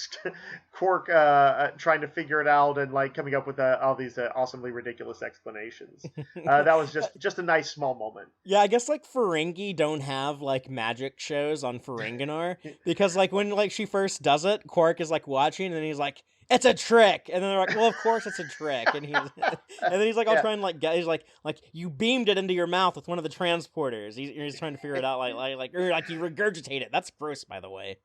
trying to figure it out and, like, coming up with all these awesomely ridiculous explanations. That was just a nice small moment. Yeah, I guess like Ferengi don't have like magic shows on Ferenginar because like when like she first does it, Quark is like watching and then he's like, "It's a trick," and then they're like, "Well, of course it's a trick," and he's and then he's like, "I'll Yeah. try and like he's like you beamed it into your mouth with one of the transporters." He's trying to figure it out like you regurgitate it. That's gross, by the way.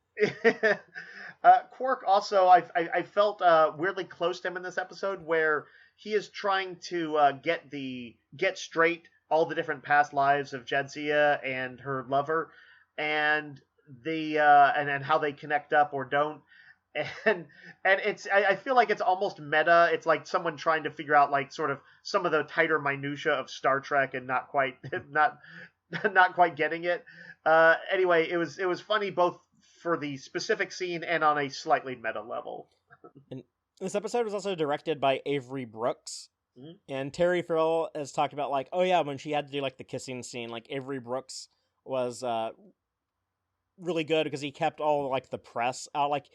Quark also, I felt weirdly close to him in this episode, where he is trying to get straight all the different past lives of Jadzia and her lover, and and how they connect up or don't. And it's, I feel like it's almost meta. It's like someone trying to figure out, like, sort of some of the tighter minutia of Star Trek and not quite not quite getting it. Anyway, it was funny both for the specific scene and on a slightly meta level. And this episode was also directed by Avery Brooks. Mhm. And Terry Farrell has talked about like, oh yeah, when she had to do like the kissing scene, like Avery Brooks was really good because he kept all like the press out, like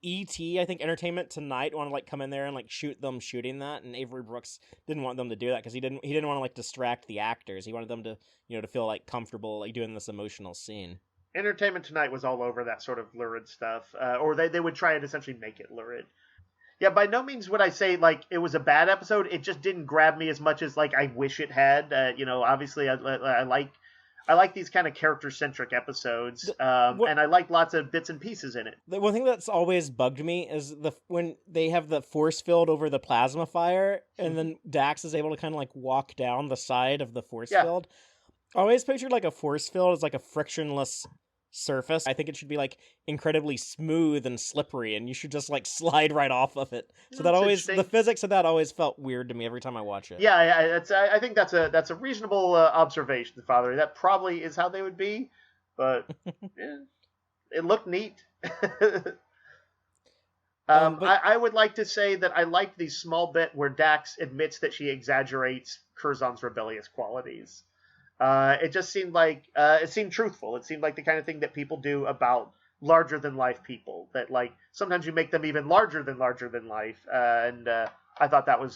E.T. I think Entertainment Tonight wanted to like come in there and like shoot them shooting that, and Avery Brooks didn't want them to do that because he didn't want to like distract the actors. He wanted them to to feel like comfortable like doing this emotional scene. Entertainment Tonight was all over that sort of lurid stuff, or they would try and essentially make it lurid. Yeah, by no means would I say like it was a bad episode. It just didn't grab me as much as like I wish it had. Obviously I like these kind of character centric episodes, and I like lots of bits and pieces in it. The one thing that's always bugged me is when they have the force field over the plasma fire, and then Dax is able to kind of like walk down the side of the force field. I always pictured like a force field as like a frictionless surface. I think it should be like incredibly smooth and slippery, and you should just like slide right off of it. So that always, the physics of that always felt weird to me every time I watch it. Yeah, I think that's a reasonable observation, Fatheree. That probably is how they would be, but it looked neat. I would like to say that I liked the small bit where Dax admits that she exaggerates Curzon's rebellious qualities. It just seemed like it seemed truthful. It seemed like the kind of thing that people do about larger than life people. That like sometimes you make them even larger than life, and I thought that was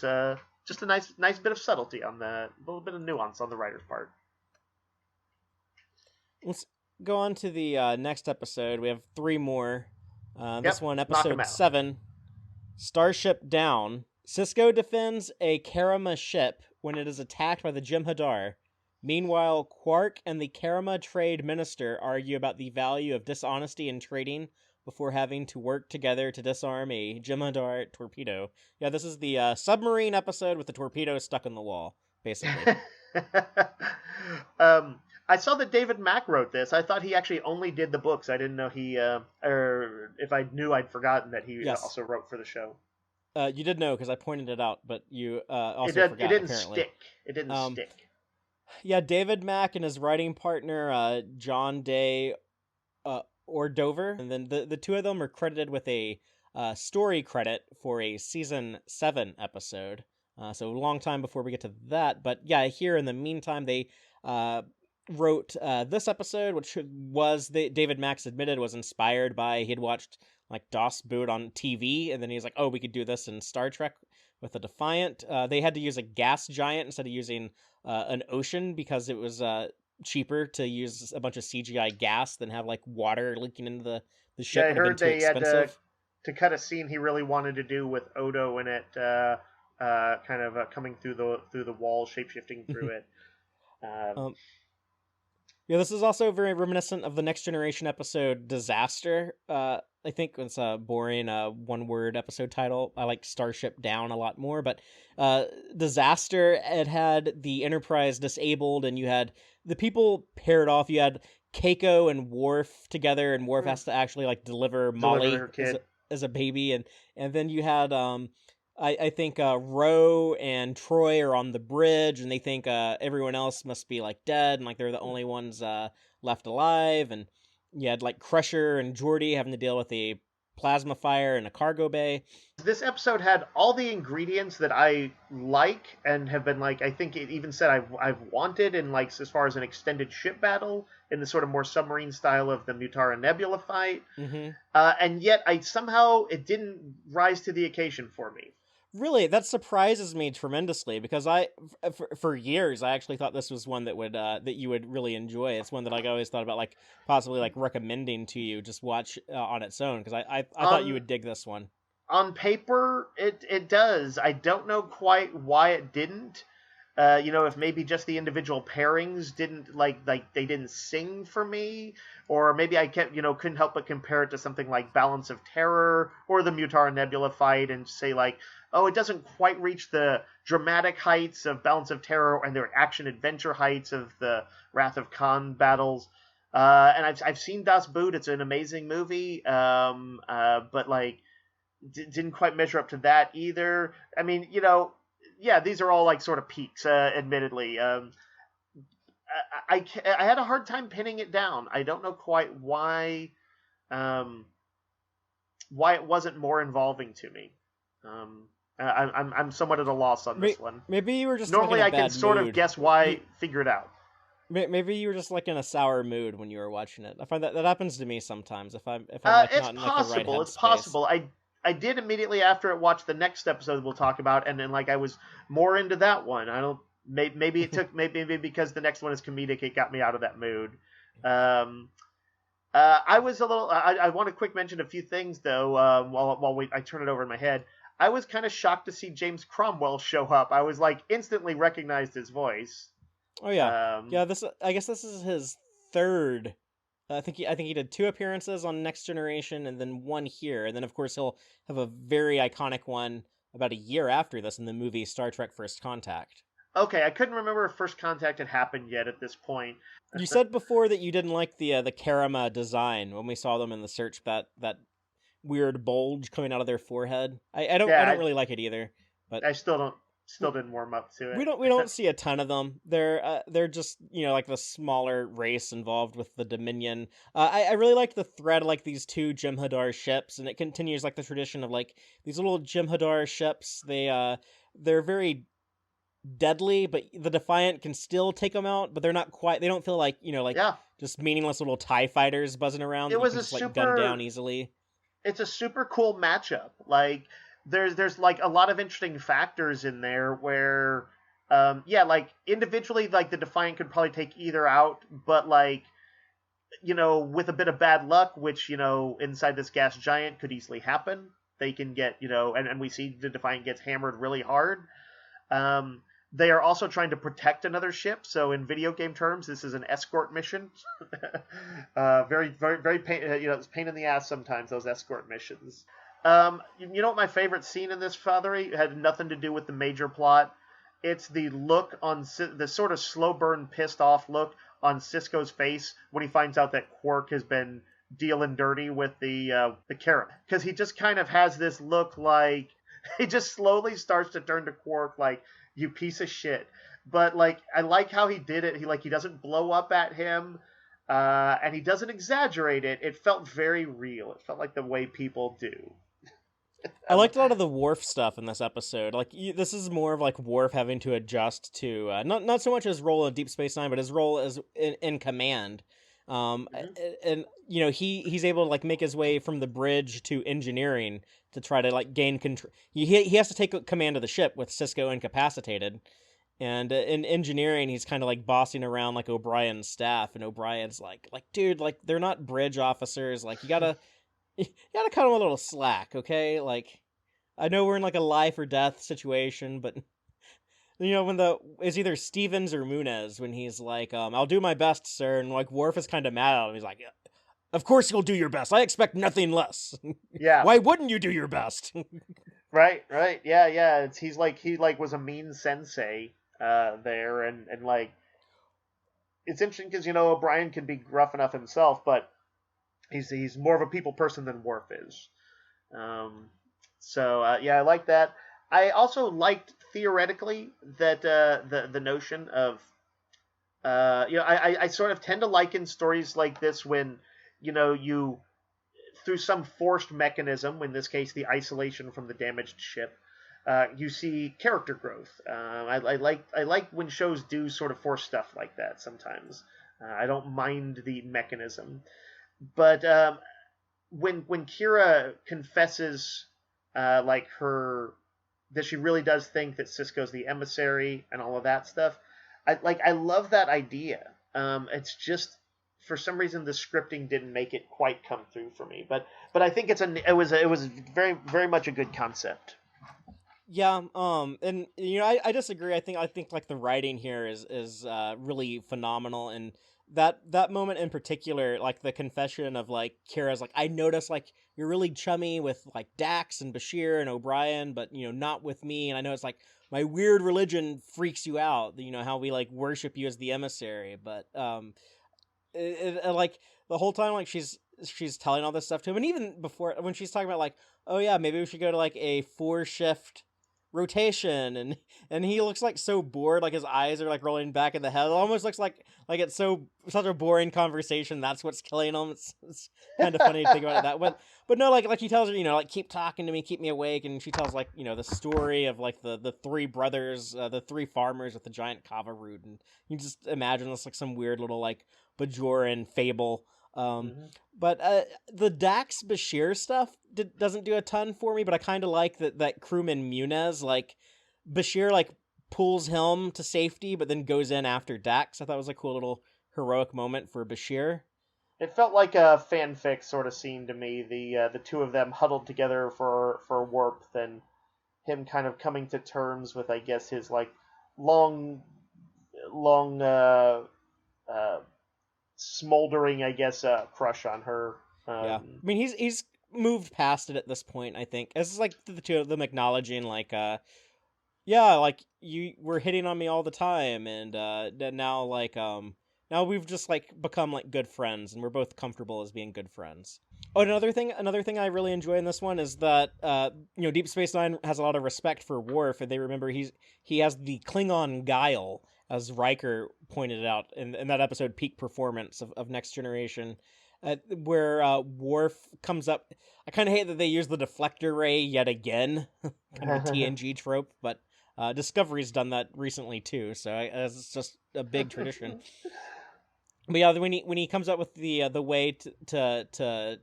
just a nice bit of subtlety on a little bit of nuance on the writer's part. Let's go on to the next episode. We have 3 more. This one, knock 'em episode out. 7, Starship Down. Cisco defends a Karama ship when it is attacked by the Jem'Hadar. Meanwhile, Quark and the Karama trade minister argue about the value of dishonesty in trading before having to work together to disarm a Jem'Hadar torpedo. Yeah, this is the submarine episode with the torpedo stuck in the wall, basically. I saw that David Mack wrote this. I thought he actually only did the books. I didn't know he, or if I knew, I'd forgotten that he also wrote for the show. You did know because I pointed it out, but you also forgot. It didn't apparently. stick. It didn't stick. Yeah, David Mack and his writing partner, John Day Ordover, and then the two of them are credited with a story credit for a season 7 episode. So a long time before we get to that, but yeah, here in the meantime, they wrote this episode, which was David Max admitted was inspired by he'd watched like Das Boot on TV, and then he's like, oh, we could do this in Star Trek with the Defiant. They had to use a gas giant instead of using an ocean because it was cheaper to use a bunch of CGI gas than have like water leaking into the ship. Yeah, I Would have been heard too they had expensive. to cut a scene he really wanted to do with Odo in it, kind of coming through the wall, shapeshifting through it. um, yeah, this is also very reminiscent of the Next Generation episode Disaster. I think it's a boring one-word episode title. I like Starship Down a lot more, but Disaster, it had the Enterprise disabled, and you had the people paired off. You had Keiko and Worf together, and Worf has to actually like deliver Molly her kid. as a baby, and then you had I think Ro and Troy are on the bridge, and they think everyone else must be like dead, and like they're the only ones left alive. And you had like Crusher and Geordi having to deal with a plasma fire in a cargo bay. This episode had all the ingredients that I like and have been like, I think it even said I've wanted in like as far as an extended ship battle in the sort of more submarine style of the Mutara Nebula fight. Mm-hmm. And yet it didn't rise to the occasion for me. Really, that surprises me tremendously because for years, I actually thought this was one that would that you would really enjoy. It's one that I always thought about like possibly like recommending to you, just watch on its own, because I thought you would dig this one. On paper, it does. I don't know quite why it didn't. If maybe just the individual pairings didn't like they didn't sing for me, or maybe I couldn't help but compare it to something like Balance of Terror or the Mutara Nebula fight and say like, oh, it doesn't quite reach the dramatic heights of Balance of Terror and their action adventure heights of the Wrath of Khan battles. And I've seen Das Boot. It's an amazing movie, but like didn't quite measure up to that either. I mean, yeah, these are all like sort of peaks, admittedly. I had a hard time pinning it down. I don't know quite why it wasn't more involving to me. I'm somewhat at a loss on this one. Maybe you were just normally like in a I can bad sort mood. of guess why, figure it out. Maybe you were just like in a sour mood when you were watching it. I find that happens to me sometimes if I'm like, it's not in possible. like the right headspace. It's possible. I did immediately after it watch the next episode we'll talk about, and then like I was more into that one. I don't. Maybe it took maybe because the next one is comedic, it got me out of that mood. I was a little. I want to quick mention a few things though. While I turn it over in my head, I was kind of shocked to see James Cromwell show up. I was like instantly recognized his voice. Oh yeah, yeah. I guess this is his third. I think he did 2 appearances on Next Generation and then 1 here, and then of course he'll have a very iconic one about a year after this in the movie Star Trek First Contact. Okay, I couldn't remember if First Contact had happened yet at this point. You said before that you didn't like the Karama design when we saw them in the search, that weird bulge coming out of their forehead. I don't really like it either. But I still didn't warm up to it. We don't see a ton of them. They're just like the smaller race involved with the Dominion. I really like the thread of, like these 2 Jem'Hadar ships, and it continues like the tradition of like these little Jem'Hadar ships. They're very deadly, but the Defiant can still take them out, but they're not quite. They don't feel like just meaningless little TIE fighters buzzing around. It was just like gun down easily. It's a super cool matchup. Like there's like a lot of interesting factors in there where like individually like the Defiant could probably take either out, but like with a bit of bad luck, which inside this gas giant could easily happen, they can get and we see the Defiant gets hammered really hard. They are also trying to protect another ship, so in video game terms, this is an escort mission. Very, very, very pain. It's pain in the ass sometimes, those escort missions. What my favorite scene in this, Fatheree, had nothing to do with the major plot. It's the look on the sort of slow burn, pissed off look on Sisko's face when he finds out that Quark has been dealing dirty with the carrot, because he just kind of has this look like he just slowly starts to turn to Quark like, you piece of shit. But like, I like how he did it. He doesn't blow up at him, and he doesn't exaggerate it. It felt very real. It felt like the way people do. I liked a lot of the Worf stuff in this episode. Like, this is more of like Worf having to adjust to not so much his role in Deep Space Nine, but his role as in command. And he's able to like make his way from the bridge to engineering to try to like gain control. He has to take command of the ship with Sisko incapacitated, and in engineering he's kind of like bossing around like O'Brien's staff, and O'Brien's like dude, like they're not bridge officers, like you gotta cut them a little slack, okay? Like, I know we're in like a life or death situation, but when it's either Stevens or Munez when he's like, I'll do my best, sir, and like Worf is kind of mad at him. He's like, of course you'll do your best. I expect nothing less. Yeah. Why wouldn't you do your best? Right. Yeah. He was a mean sensei there, and like, it's interesting because O'Brien can be rough enough himself, but he's more of a people person than Worf is. Yeah, I like that. I also liked theoretically that the notion of I sort of tend to liken stories like this when you through some forced mechanism, in this case the isolation from the damaged ship, you see character growth. I like when shows do sort of force stuff like that sometimes. I don't mind the mechanism. But when Kira confesses that she really does think that Sisko's the emissary and all of that stuff, I love that idea. It's just for some reason the scripting didn't make it quite come through for me. But I think it was very very much a good concept. Yeah, and I disagree. I think like the writing here is really phenomenal, and that moment in particular, like the confession of like Kira's like, I noticed like you're really chummy with like Dax and Bashir and O'Brien, but not with me, and I know it's like my weird religion freaks you out, how we like worship you as the emissary, but like the whole time like she's telling all this stuff to him, and even before when she's talking about like, oh yeah, maybe we should go to like a 4-shift rotation, and he looks like so bored, like his eyes are like rolling back in the head. It almost looks like it's such a boring conversation. That's what's killing him. It's kind of funny to think about it that way. But no, like he tells her, like keep talking to me, keep me awake, and she tells like the story of like the three brothers, the three farmers with the giant kava root, and you just imagine this like some weird little like Bajoran fable. But the Dax Bashir stuff doesn't do a ton for me, but I kind of like that crewman Munez, like Bashir like pulls him to safety, but then goes in after Dax. I thought it was a cool little heroic moment for Bashir. It felt like a fanfic sort of scene to me. The two of them huddled together for warmth, and him kind of coming to terms with, I guess, his like long smoldering, I guess, crush on her. Yeah, I mean he's moved past it at this point. I think it's like the two of them acknowledging like, yeah, like you were hitting on me all the time, and now like now we've just like become like good friends, and we're both comfortable as being good friends. Oh, another thing I really enjoy in this one is that Deep Space Nine has a lot of respect for Worf, and they remember he has the Klingon guile, as Riker pointed out in that episode Peak Performance of Next Generation, where Worf comes up. I kind of hate that they use the deflector ray yet again, kind of a TNG trope, but Discovery's done that recently too, so it's just a big tradition. But yeah, when he comes up with the way to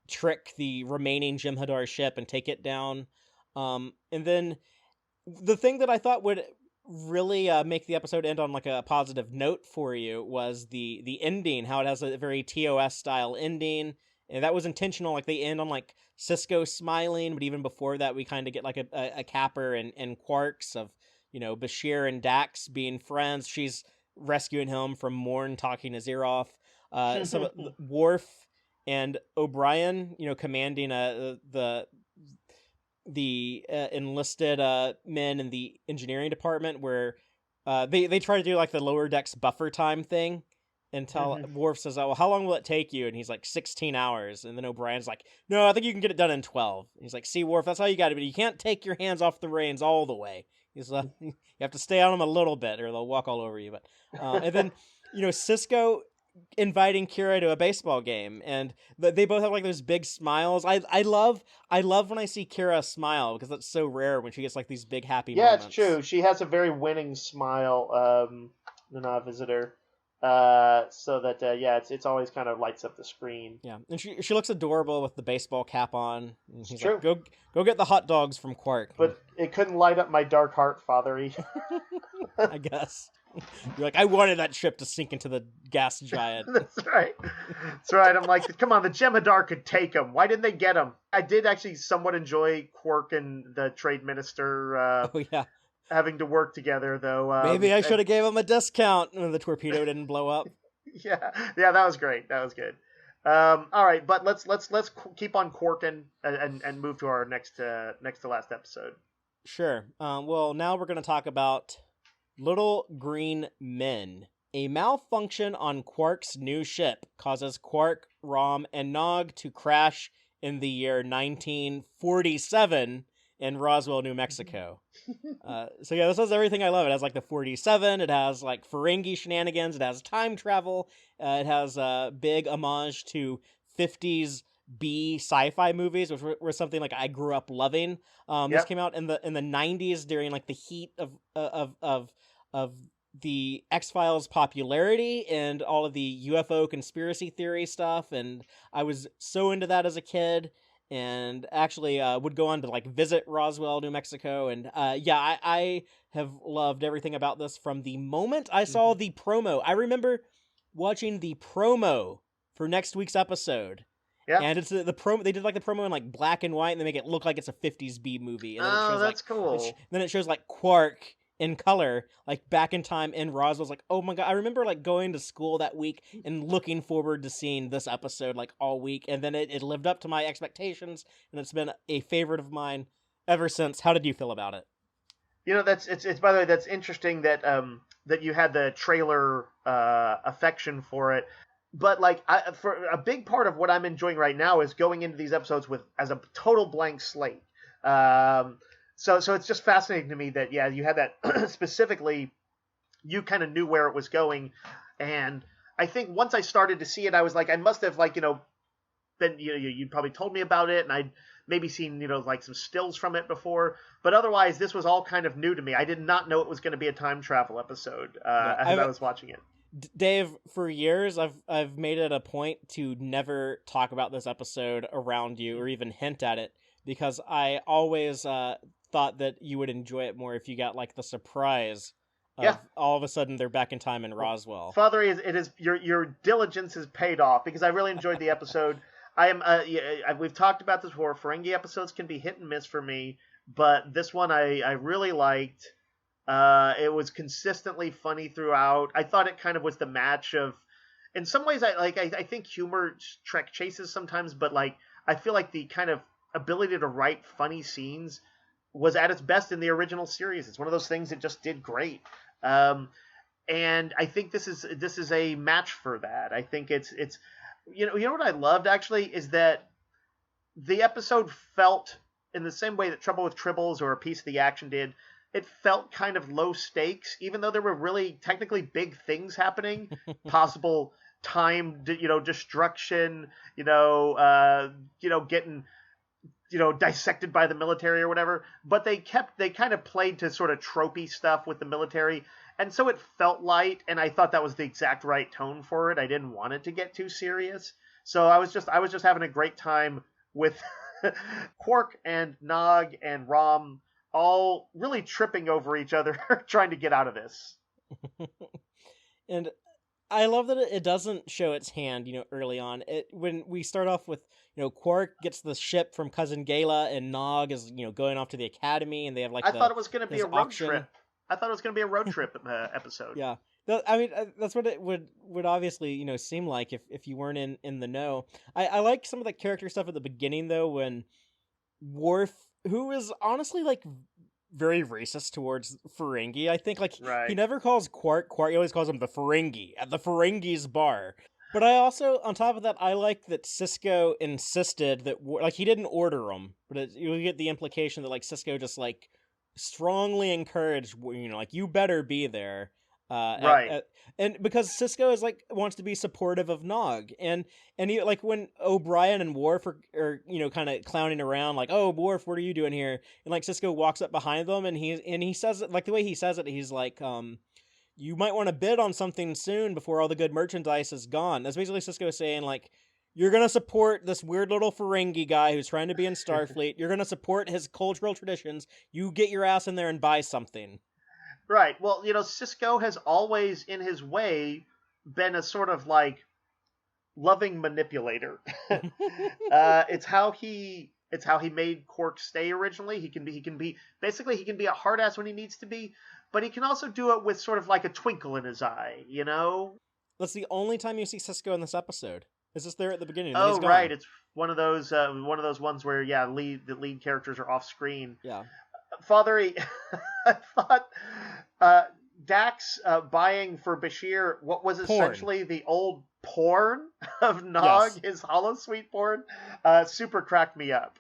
trick the remaining Jem'Hadar ship and take it down, and then the thing that I thought would really make the episode end on like a positive note for you was the ending, how it has a very TOS style ending, and that was intentional. Like they end on like Sisko smiling, but even before that we kind of get like a capper and Quarks of Bashir and Dax being friends. She's rescuing him from Morn talking his ear off. So Worf and O'Brien, commanding the enlisted men in the engineering department, where they try to do like the lower decks buffer time thing, until Worf says, "Oh, well, how long will it take you?" And he's like 16 hours, and then O'Brien's like, "No, I think you can get it done in 12." And he's like, "See, Worf, that's how you got to be. You can't take your hands off the reins all the way." He's you have to stay on him a little bit, or they'll walk all over you. But and then Cisco inviting Kira to a baseball game, and they both have like those big smiles. I love when I see Kira smile, because that's so rare when she gets like these big happy moments. It's true. She has a very winning smile. The visitor. So that it's always kind of lights up the screen. Yeah, and she looks adorable with the baseball cap on. And he's true. like, go get the hot dogs from Quark. But it couldn't light up my dark heart, Fatheree. I guess. You're like, I wanted that ship to sink into the gas giant. That's right. That's right. I'm like, come on, the Jem'Hadar could take him. Why didn't they get him? I did actually somewhat enjoy Quark and the trade minister. Having to work together, though. Maybe I should have gave him a discount when the torpedo didn't blow up. Yeah, that was great. That was good. All right, but let's keep on Quarking and move to our next to last episode. Sure. Well, now we're going to talk about Little Green Men. A malfunction on Quark's new ship causes Quark, Rom, and Nog to crash in the year 1947 in Roswell, New Mexico. So yeah, this has everything I love. It has like the 47, it has like Ferengi shenanigans, it has time travel, it has a big homage to 50s B sci-fi movies, which were something like I grew up loving. This came out in the 90s during like the heat of the X-Files popularity and all of the UFO conspiracy theory stuff, and I was so into that as a kid. And actually would go on to like visit Roswell, New Mexico, and I have loved everything about this from the moment I saw the promo. I remember watching the promo for next week's episode. Yeah, and it's the promo. They did like the promo in like black and white, and they make it look like it's a 50s B movie. And then it shows, that's cool. Then it shows like Quark in color, like back in time in Roswell's. Like, oh my god, I remember like going to school that week and looking forward to seeing this episode like all week, and then it lived up to my expectations, and it's been a favorite of mine ever since. How did you feel about it? It's by the way, that's interesting that that you had the trailer affection for it. But like, for a big part of what I'm enjoying right now is going into these episodes as a total blank slate. So it's just fascinating to me that, you had that specifically, you kind of knew where it was going. And I think once I started to see it, I was like, I must have been, you'd probably told me about it, and I'd maybe seen, like some stills from it before. But otherwise, this was all kind of new to me. I did not know it was going to be a time travel episode as I was watching it. Dave, for years, I've made it a point to never talk about this episode around you or even hint at it, because I always thought that you would enjoy it more if you got like the surprise of all of a sudden they're back in time in Roswell. Fatheree, it is your diligence has paid off, because I really enjoyed the episode. We've talked about this before. Ferengi episodes can be hit and miss for me, but this one I really liked. It was consistently funny throughout. I thought it kind of was the match of, in some ways, I think humor Trek chases sometimes, but like I feel like the kind of ability to write funny scenes was at its best in the original series. It's one of those things that just did great. And I think this is a match for that. I think it's you know what I loved actually is that the episode felt in the same way that Trouble with Tribbles or A Piece of the Action did. It felt kind of low stakes, even though there were really technically big things happening, possible time, destruction, getting, dissected by the military or whatever. But they kind of played to sort of tropey stuff with the military. And so it felt light, and I thought that was the exact right tone for it. I didn't want it to get too serious. So I was just having a great time with Quark and Nog and Rom all really tripping over each other, trying to get out of this. And I love that it doesn't show its hand, early on. When we start off with, Quark gets the ship from Cousin Gala, and Nog is, going off to the academy, and they have I thought it was going to be a road trip. I thought it was going to be a road trip episode. Yeah. I mean, that's what it would obviously, seem like if you weren't in the know. I like some of the character stuff at the beginning, though, when Worf, who is honestly like very racist towards Ferengi. I think he never calls Quark. He always calls him the Ferengi at the Ferengi's bar. But I also, on top of that, I like that Sisko insisted that he didn't order him, but you get the implication that Sisko just strongly encouraged, like, you better be there. Right. And because Cisco is like wants to be supportive of Nog, and he, like, when O'Brien and Worf are kind of clowning around, like, oh, Worf, what are you doing here? And like Cisco walks up behind them, and he says it, like, the way he says it, he's like, you might want to bid on something soon before all the good merchandise is gone. That's basically Cisco saying, like, you're going to support this weird little Ferengi guy who's trying to be in Starfleet. You're going to support his cultural traditions. You get your ass in there and buy something. Right. Well, Cisco has always, in his way, been a sort of like loving manipulator. It's how he made Quark stay originally. He can be basically he can be a hard ass when he needs to be, but he can also do it with sort of like a twinkle in his eye, That's the only time you see Cisco in this episode. It's just there at the beginning, and then Oh, he's gone. right. It's one of those ones where the lead characters are off screen. Yeah. Fatheree, I thought Dax buying for Bashir what was essentially the old porn of Nog, Yes. his holosuite porn, super cracked me up.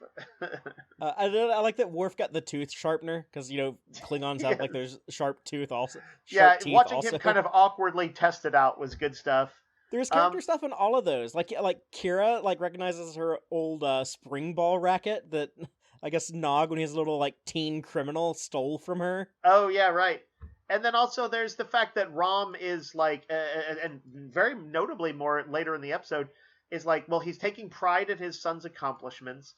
I like that Worf got the tooth sharpener, because Klingons have like there's sharp tooth also. Sharp teeth watching also. him kind of awkwardly test it out was good stuff. There's character stuff in all of those. Like Kira, like, recognizes her old spring ball racket that I guess Nog, when he was a little like teen criminal, stole from her. Oh yeah, right. And then also there's the fact that Rom is like, and very notably more later in the episode, is like, well, he's taking pride in his son's accomplishments,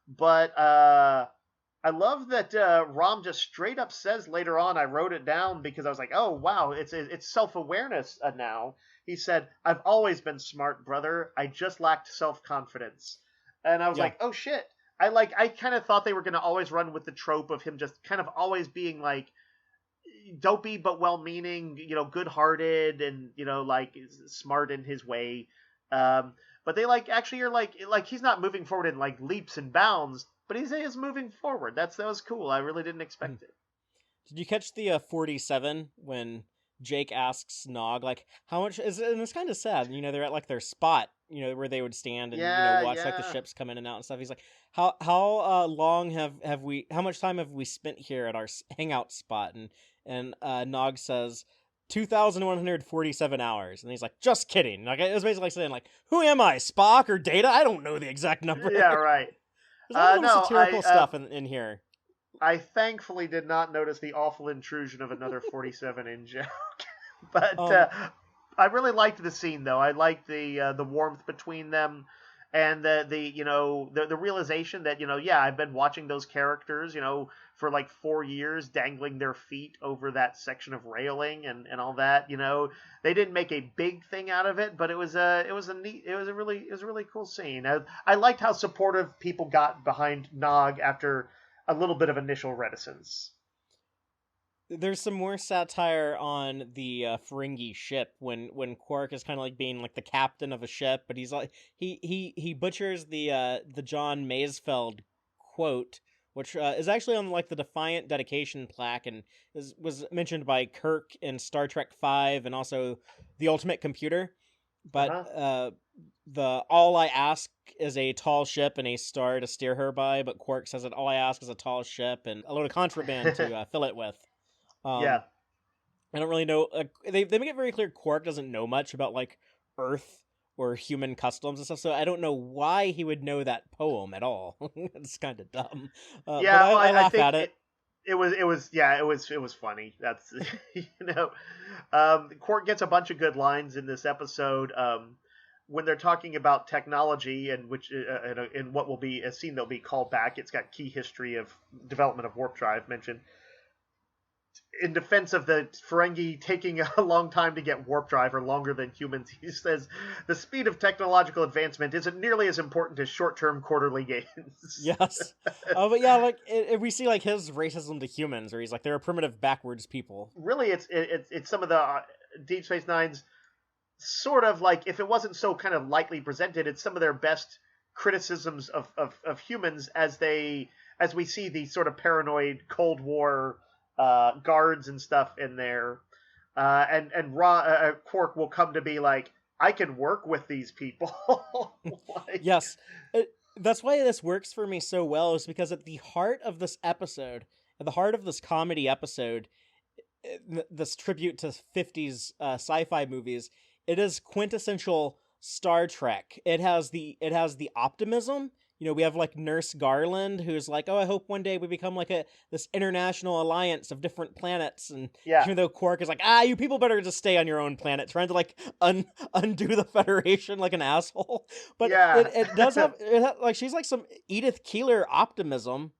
but I love that Rom just straight up says later on. I wrote it down because I was like, oh wow, it's self-awareness now. He said, I've always been smart, brother. I just lacked self-confidence. And I was like, oh shit. I kind of thought they were going to always run with the trope of him just kind of always being like dopey but well-meaning, good-hearted, and like smart in his way. But they actually are like he's not moving forward in like leaps and bounds, but he is moving forward. That was cool. I really didn't expect it. Did you catch the 47 when Jake asks Nog, like, how much is it? And it's kind of sad, they're at like their spot, where they would stand and watch like the ships come in and out and stuff. He's like, how long how much time have we spent here at our hangout spot? And Nog says 2,147 hours, and he's like, just kidding. Like, it was basically saying, like, who am I, Spock or Data? I don't know the exact number. Yeah, right. There's a lot of satirical stuff in here. I thankfully did not notice the awful intrusion of another 47 in joke. But I really liked the scene, though. I liked the warmth between them, and the realization that I've been watching those characters for like 4 years, dangling their feet over that section of railing and all that. They didn't make a big thing out of it, but it was a really cool scene. I liked how supportive people got behind Nog after a little bit of initial reticence. There's some more satire on the Ferengi ship when Quark is kind of like being like the captain of a ship, but he's like he butchers the John Maysfeld quote, which is actually on like the Defiant dedication plaque, and was mentioned by Kirk in Star Trek V and also The Ultimate Computer. But the all I ask is a tall ship and a star to steer her by, but Quark says that all I ask is a tall ship and a load of contraband to fill it with. I don't really know. They make it very clear Quark doesn't know much about like Earth or human customs and stuff, so I don't know why he would know that poem at all. It's kind of dumb. But I laugh at it. It was funny. That's Quark gets a bunch of good lines in this episode. When they're talking about technology and which in what will be a scene that'll be called back, it's got key history of development of warp drive mentioned. In defense of the Ferengi taking a long time to get warp drive, or longer than humans, he says the speed of technological advancement isn't nearly as important as short-term quarterly gains. Yes. But yeah, like we see like his racism to humans, where he's like, they're a primitive, backwards people. Really, it's some of the Deep Space Nine's sort of like, if it wasn't so kind of lightly presented, it's some of their best criticisms of humans as we see the sort of paranoid Cold War guards and stuff in there, and Quark will come to be like, I can work with these people. Yes, that's why this works for me so well, is because at the heart of this episode at the heart of this comedy episode, this tribute to 50s sci-fi movies, it is quintessential Star Trek. It has the optimism. We have like Nurse Garland, who's like, "Oh, I hope one day we become like this international alliance of different planets." And Yeah. even though Quark is like, "You people better just stay on your own planet," trying to like undo the Federation like an asshole. But Yeah. it does have like she's like some Edith Keeler optimism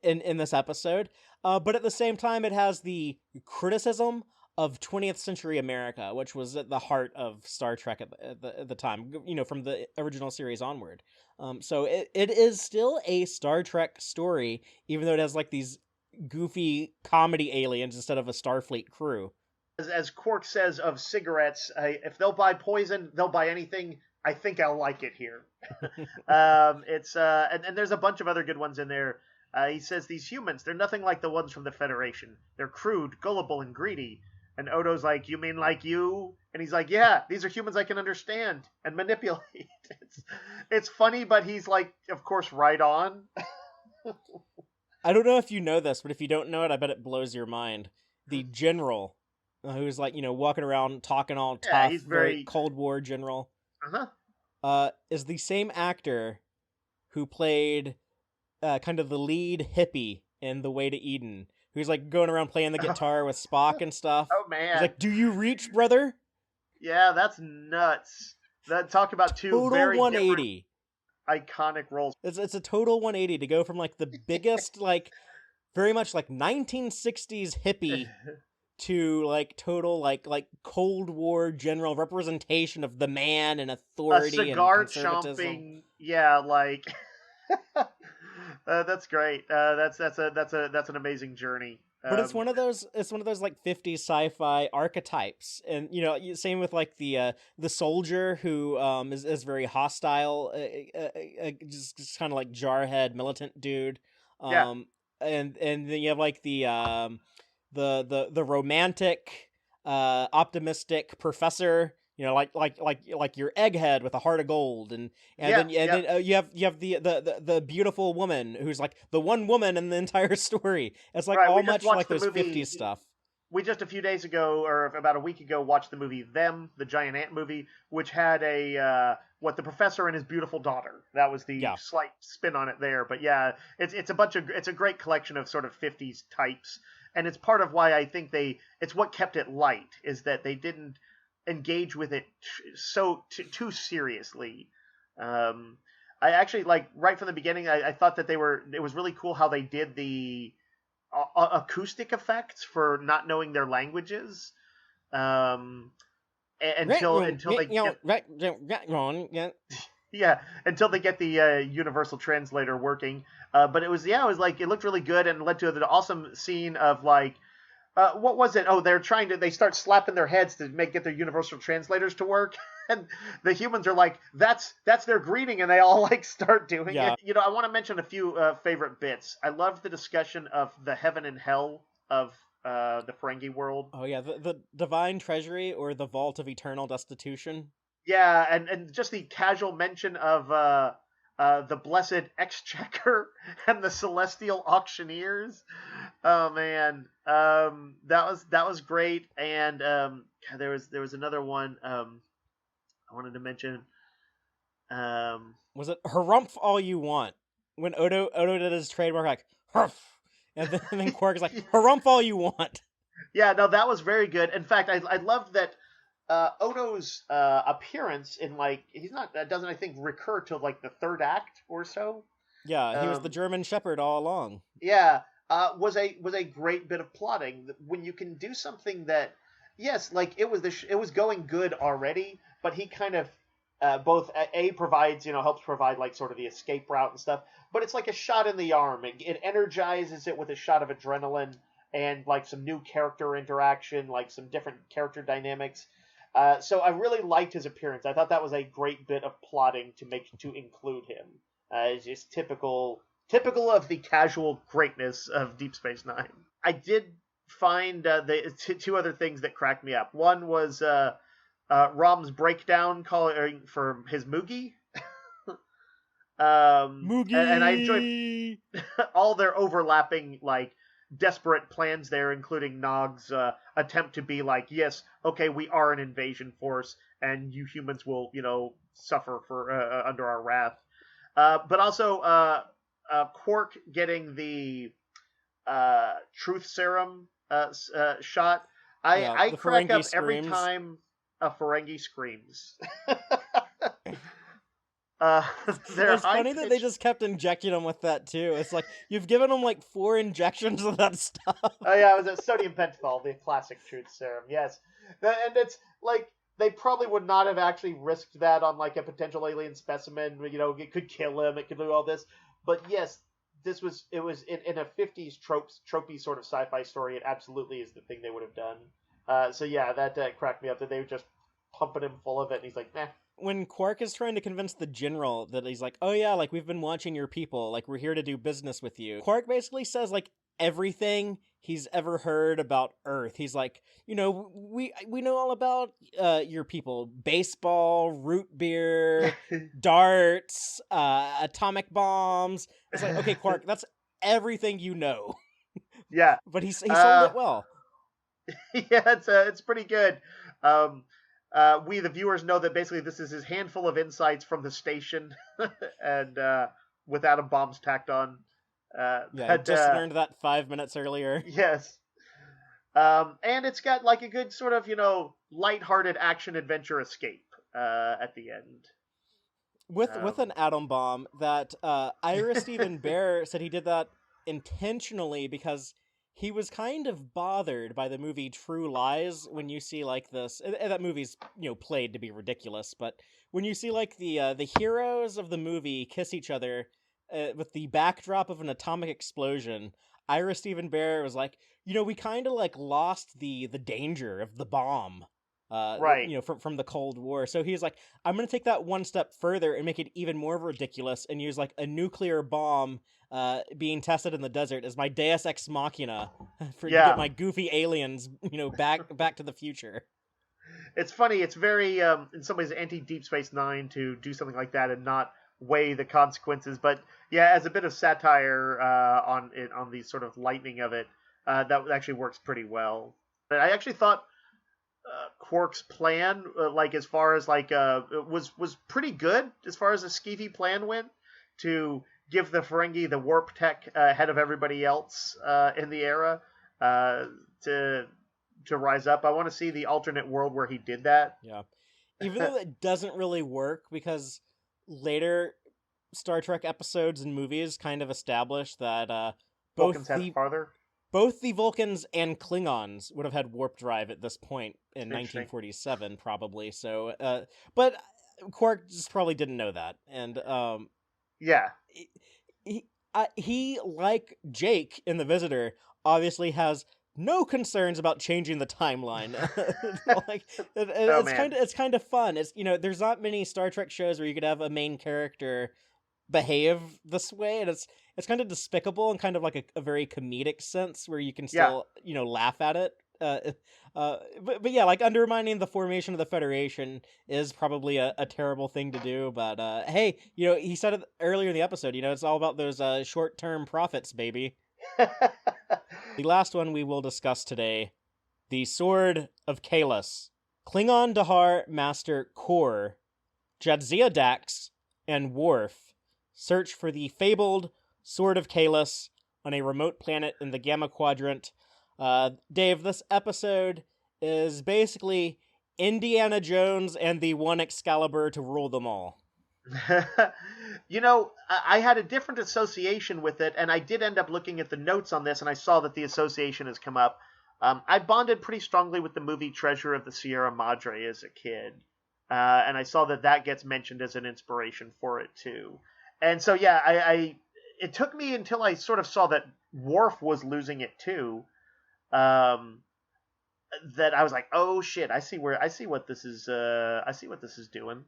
in this episode. But at the same time, it has the criticism of 20th century America, which was at the heart of Star Trek at the time, from the original series onward. So it is still a Star Trek story, even though it has like these goofy comedy aliens instead of a Starfleet crew. As Quark says of cigarettes, if they'll buy poison, they'll buy anything. I think I'll like it here. It's and there's a bunch of other good ones in there. He says these humans, they're nothing like the ones from the Federation. They're crude, gullible, and greedy. And Odo's like, "You mean like you?" And he's like, "Yeah, these are humans I can understand and manipulate." It's funny, but he's like, of course, right on. I don't know if you know this, but if you don't know it, I bet it blows your mind. The general, who's like, walking around talking all tough, he's very Cold War general, is the same actor who played kind of the lead hippie in The Way to Eden, who's like going around playing the guitar with Spock and stuff. Oh man! He's like, "Do you reach, brother?" Yeah, that's nuts. Talk about two total very 180 iconic roles. It's a total 180 to go from like the biggest like very much like 1960s hippie to like total like Cold War general representation of the man and authority, a cigar and conservatism. chomping, yeah, like that's great. That's an amazing journey. But it's one of those like 50s sci-fi archetypes, and same with like the soldier who is very hostile, just kind of like jarhead militant dude. And then you have like the romantic, optimistic professor. Like your egghead with a heart of gold, and then you have the beautiful woman who's like the one woman in the entire story. It's like all much like those 50s stuff. We just a few days ago, or about a week ago, watched the movie Them, the giant ant movie, which had the professor and his beautiful daughter. That was the slight spin on it there. But yeah, it's a great collection of sort of 50s types, and it's part of why I think it's what kept it light, is that they didn't engage with it too seriously. I actually, like, right from the beginning, I thought that it was really cool how they did the acoustic effects for not knowing their languages, until they until they get the universal translator working. But it was like, it looked really good, and led to an awesome scene of like, what was it? Oh, they start slapping their heads to get their universal translators to work. And the humans are like, that's their greeting, and they all like start doing it. I want to mention a few favorite bits. I loved the discussion of the heaven and hell of the Ferengi world. Oh yeah, the divine treasury, or the vault of eternal destitution. Yeah, and just the casual mention of the blessed exchequer and the celestial auctioneers. Oh man, that was great. And there was another one I wanted to mention. Was it harumph all you want? When Odo did his trademark like huff, and then Quark is like harumph all you want. Yeah, no, that was very good. In fact, I loved that Odo's appearance in, like, doesn't I think recur till like the third act or so. Yeah, he was the German Shepherd all along. Yeah, was a great bit of plotting when you can do something that, yes, like it was going good already, but he kind of both provides, helps provide like sort of the escape route and stuff, but it's like a shot in the arm. It energizes it with a shot of adrenaline and like some new character interaction, like some different character dynamics. So I really liked his appearance. I thought that was a great bit of plotting to include him. It's just typical of the casual greatness of Deep Space Nine. I did find two other things that cracked me up. One was Rom's breakdown calling for his Moogie. Moogie! And I enjoyed all their overlapping, like, desperate plans there, including Nog's attempt to be like, yes, okay, we are an invasion force, and you humans will, suffer for under our wrath. But also Quark getting the truth serum shot. Yeah, I the crack Ferengi up every screams. time a Ferengi screams. uh, they're It's high funny that they pitched. just kept injecting him with that too. It's like you've given him like 4 injections of that stuff. Oh yeah, it was a sodium pentothal, the classic truth serum. Yes, and it's like they probably would not have actually risked that on like a potential alien specimen. It could kill him. It could do all this. But yes, it was in a 50s tropey sort of sci-fi story. It absolutely is the thing they would have done. So yeah, that cracked me up that they were just pumping him full of it, and he's like, nah. When Quark is trying to convince the general that he's like, "Oh yeah, like we've been watching your people, like we're here to do business with you." Quark basically says like everything he's ever heard about Earth. He's like, we know all about your people: baseball, root beer, darts, atomic bombs. It's like, okay, Quark, that's everything you know. Yeah. But he sold it well. Yeah, it's pretty good. Um, we the viewers know that basically this is his handful of insights from the station, and with atom bombs tacked on. Yeah, I But just learned that 5 minutes earlier. yes, and it's got like a good sort of lighthearted action adventure escape at the end. With an atom bomb that Ira Stephen Bear said he did that intentionally because he was kind of bothered by the movie True Lies when you see like this. That movie's played to be ridiculous, but when you see like the heroes of the movie kiss each other with the backdrop of an atomic explosion, Ira Stephen Bear was like, we kind of like lost the danger of the bomb. Right. From the Cold War. So he's like, I'm going to take that one step further and make it even more ridiculous and use like a nuclear bomb being tested in the desert as my Deus Ex Machina to get my goofy aliens, back to the future. It's funny. It's very, in some ways, anti Deep Space Nine to do something like that and not weigh the consequences. But yeah, as a bit of satire on the sort of lightning of it, that actually works pretty well. But I actually thought Quark's plan, like as far as like was pretty good as far as the skeevy plan went to give the Ferengi the warp tech ahead of everybody else in the era to rise up. I want to see the alternate world where he did that. Yeah, even though it doesn't really work because later Star Trek episodes and movies kind of establish that Vulcans had farther. Both the Vulcans and Klingons would have had warp drive at this point in 1947, probably. So, but Quark just probably didn't know that, and yeah, he like Jake in The Visitor obviously has no concerns about changing the timeline. Like it's kind of fun. It's there's not many Star Trek shows where you could have a main character behave this way, and it's kind of despicable and kind of like a very comedic sense where you can still laugh at it. But yeah, like undermining the formation of the Federation is probably a terrible thing to do. But hey, he said it earlier in the episode. It's all about those short-term profits, baby. The last one we will discuss today, the Sword of Kahless. Klingon Dahar Master Kor, Jadzia Dax, and Worf search for the fabled Sword of Kahless on a remote planet in the Gamma Quadrant. Dave, this episode is basically Indiana Jones and the one Excalibur to rule them all. I had a different association with it, and I did end up looking at the notes on this, and I saw that the association has come up. I bonded pretty strongly with the movie Treasure of the Sierra Madre as a kid, and I saw that gets mentioned as an inspiration for it too. And so, yeah, it took me until I sort of saw that Worf was losing it too, that I was like, oh shit, I see what this is doing.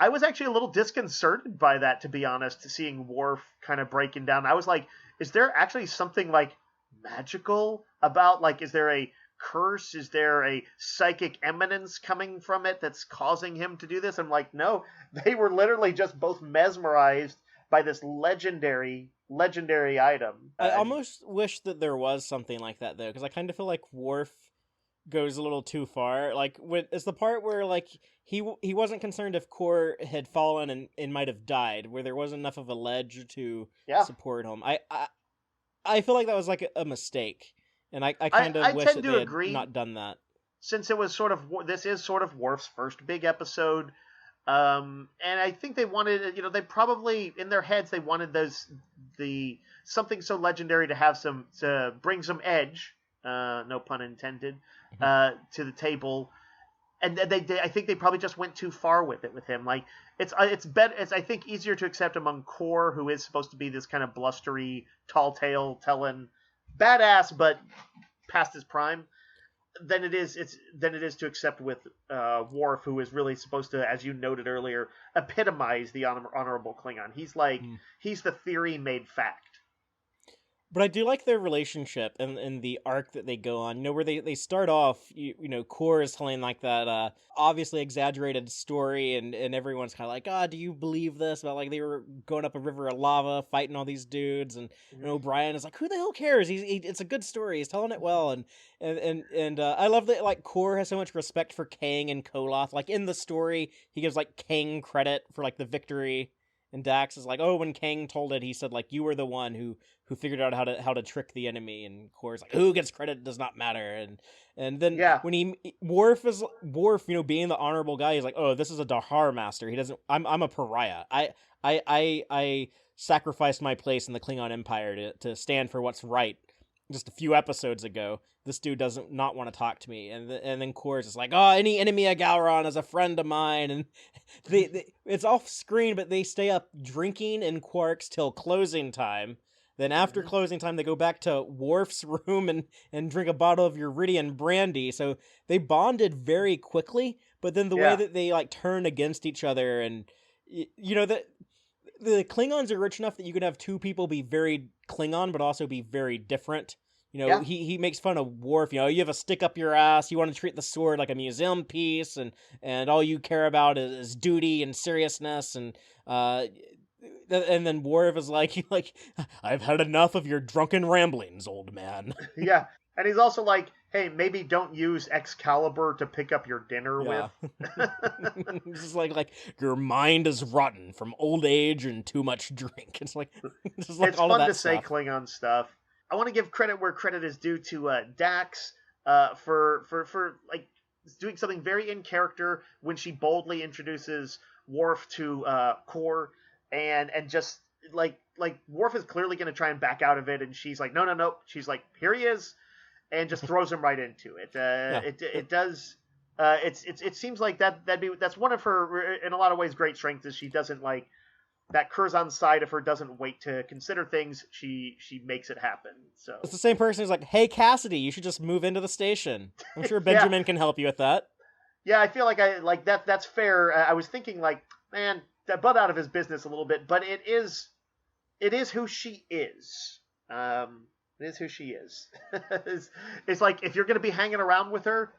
I was actually a little disconcerted by that, to be honest, seeing Worf kind of breaking down. I was like, is there actually something like magical about, like, is there a curse? Is there a psychic eminence coming from it that's causing him to do this? I'm like, no, they were literally just both mesmerized by this legendary legendary item. I almost wish that there was something like that though, because I kind of feel like Worf goes a little too far. Like, it's the part where like he wasn't concerned if Kor had fallen and might have died, where there wasn't enough of a ledge to yeah, support him. I feel like that was like a mistake, and I kind of I wish tend that to they had agree. not done that. Since it was this is sort of Worf's first big episode, and I think they wanted, they probably in their heads they wanted the something so legendary to bring some edge, no pun intended, to the table, and I think they probably just went too far with him. Like it's better. It's I think easier to accept among Kor, who is supposed to be this kind of blustery, tall tale telling badass, but past his prime than it is to accept with Worf, who is really supposed to, as you noted earlier, epitomize the honorable Klingon. He's the theory made fact. But I do like their relationship and the arc that they go on. Where they start off, Kor is telling like that obviously exaggerated story, and everyone's kind of like, do you believe this? About like they were going up a river of lava, fighting all these dudes, and O'Brien is like, who the hell cares? It's a good story. He's telling it well, and I love that like Kor has so much respect for Kang and Koloth. Like in the story, he gives like Kang credit for like the victory. And Dax is like, when Kang told it, he said like, you were the one who figured out how to trick the enemy. And Kor's like, who gets credit does not matter. And then when Worf, being the honorable guy, he's like, this is a Dahar master. He doesn't. I'm a pariah. I sacrificed my place in the Klingon Empire to stand for what's right. Just a few episodes ago, this dude doesn't not want to talk to me, and then Kor's is like, any enemy of Gowron is a friend of mine, and it's off screen, but they stay up drinking in Quark's till closing time. Then after closing time, they go back to Worf's room and drink a bottle of Uridian brandy. So they bonded very quickly, but then the way that they like turn against each other, and that the Klingons are rich enough that you can have two people be very Klingon, but also be very different. He makes fun of Worf. You have a stick up your ass. You want to treat the sword like a museum piece, and all you care about is duty and seriousness. And then Worf is like, I've had enough of your drunken ramblings, old man. Yeah, and he's also like, hey, maybe don't use Excalibur to pick up your dinner with. It's just like your mind is rotten from old age and too much drink. It's like it's all fun of that to stuff. say Klingon stuff. I want to give credit where credit is due to Dax for like doing something very in character when she boldly introduces Worf to Kor, and just like Worf is clearly going to try and back out of it, and she's like, no. She's like, here he is, and just throws him right into it. It does. It seems like that's one of her, in a lot of ways, great strengths is she doesn't like. That Curzon side of her doesn't wait to consider things. She makes it happen. So it's the same person who's like, "Hey, Cassidy, you should just move into the station." I'm sure Benjamin can help you with that. Yeah, I feel like that. That's fair. I was thinking like, man, that butt out of his business a little bit, but it is who she is. It is who she is. It's like if you're going to be hanging around with her,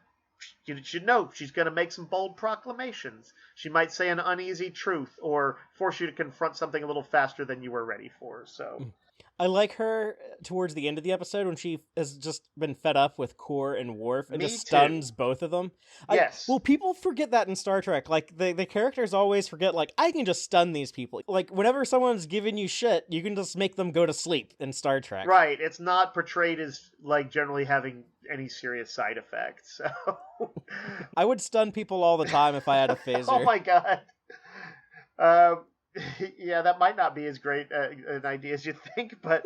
you should know she's going to make some bold proclamations. She might say an uneasy truth or force you to confront something a little faster than you were ready for. So I like her towards the end of the episode when she has just been fed up with Kor and Worf and just stuns both of them. Yes. Well, people forget that in Star Trek. Like, the characters always forget, like, I can just stun these people. Like, whenever someone's giving you shit, you can just make them go to sleep in Star Trek. Right. It's not portrayed as, like, generally having any serious side effects. So I would stun people all the time if I had a phaser. Oh, my God. Yeah, that might not be as great an idea as you think, but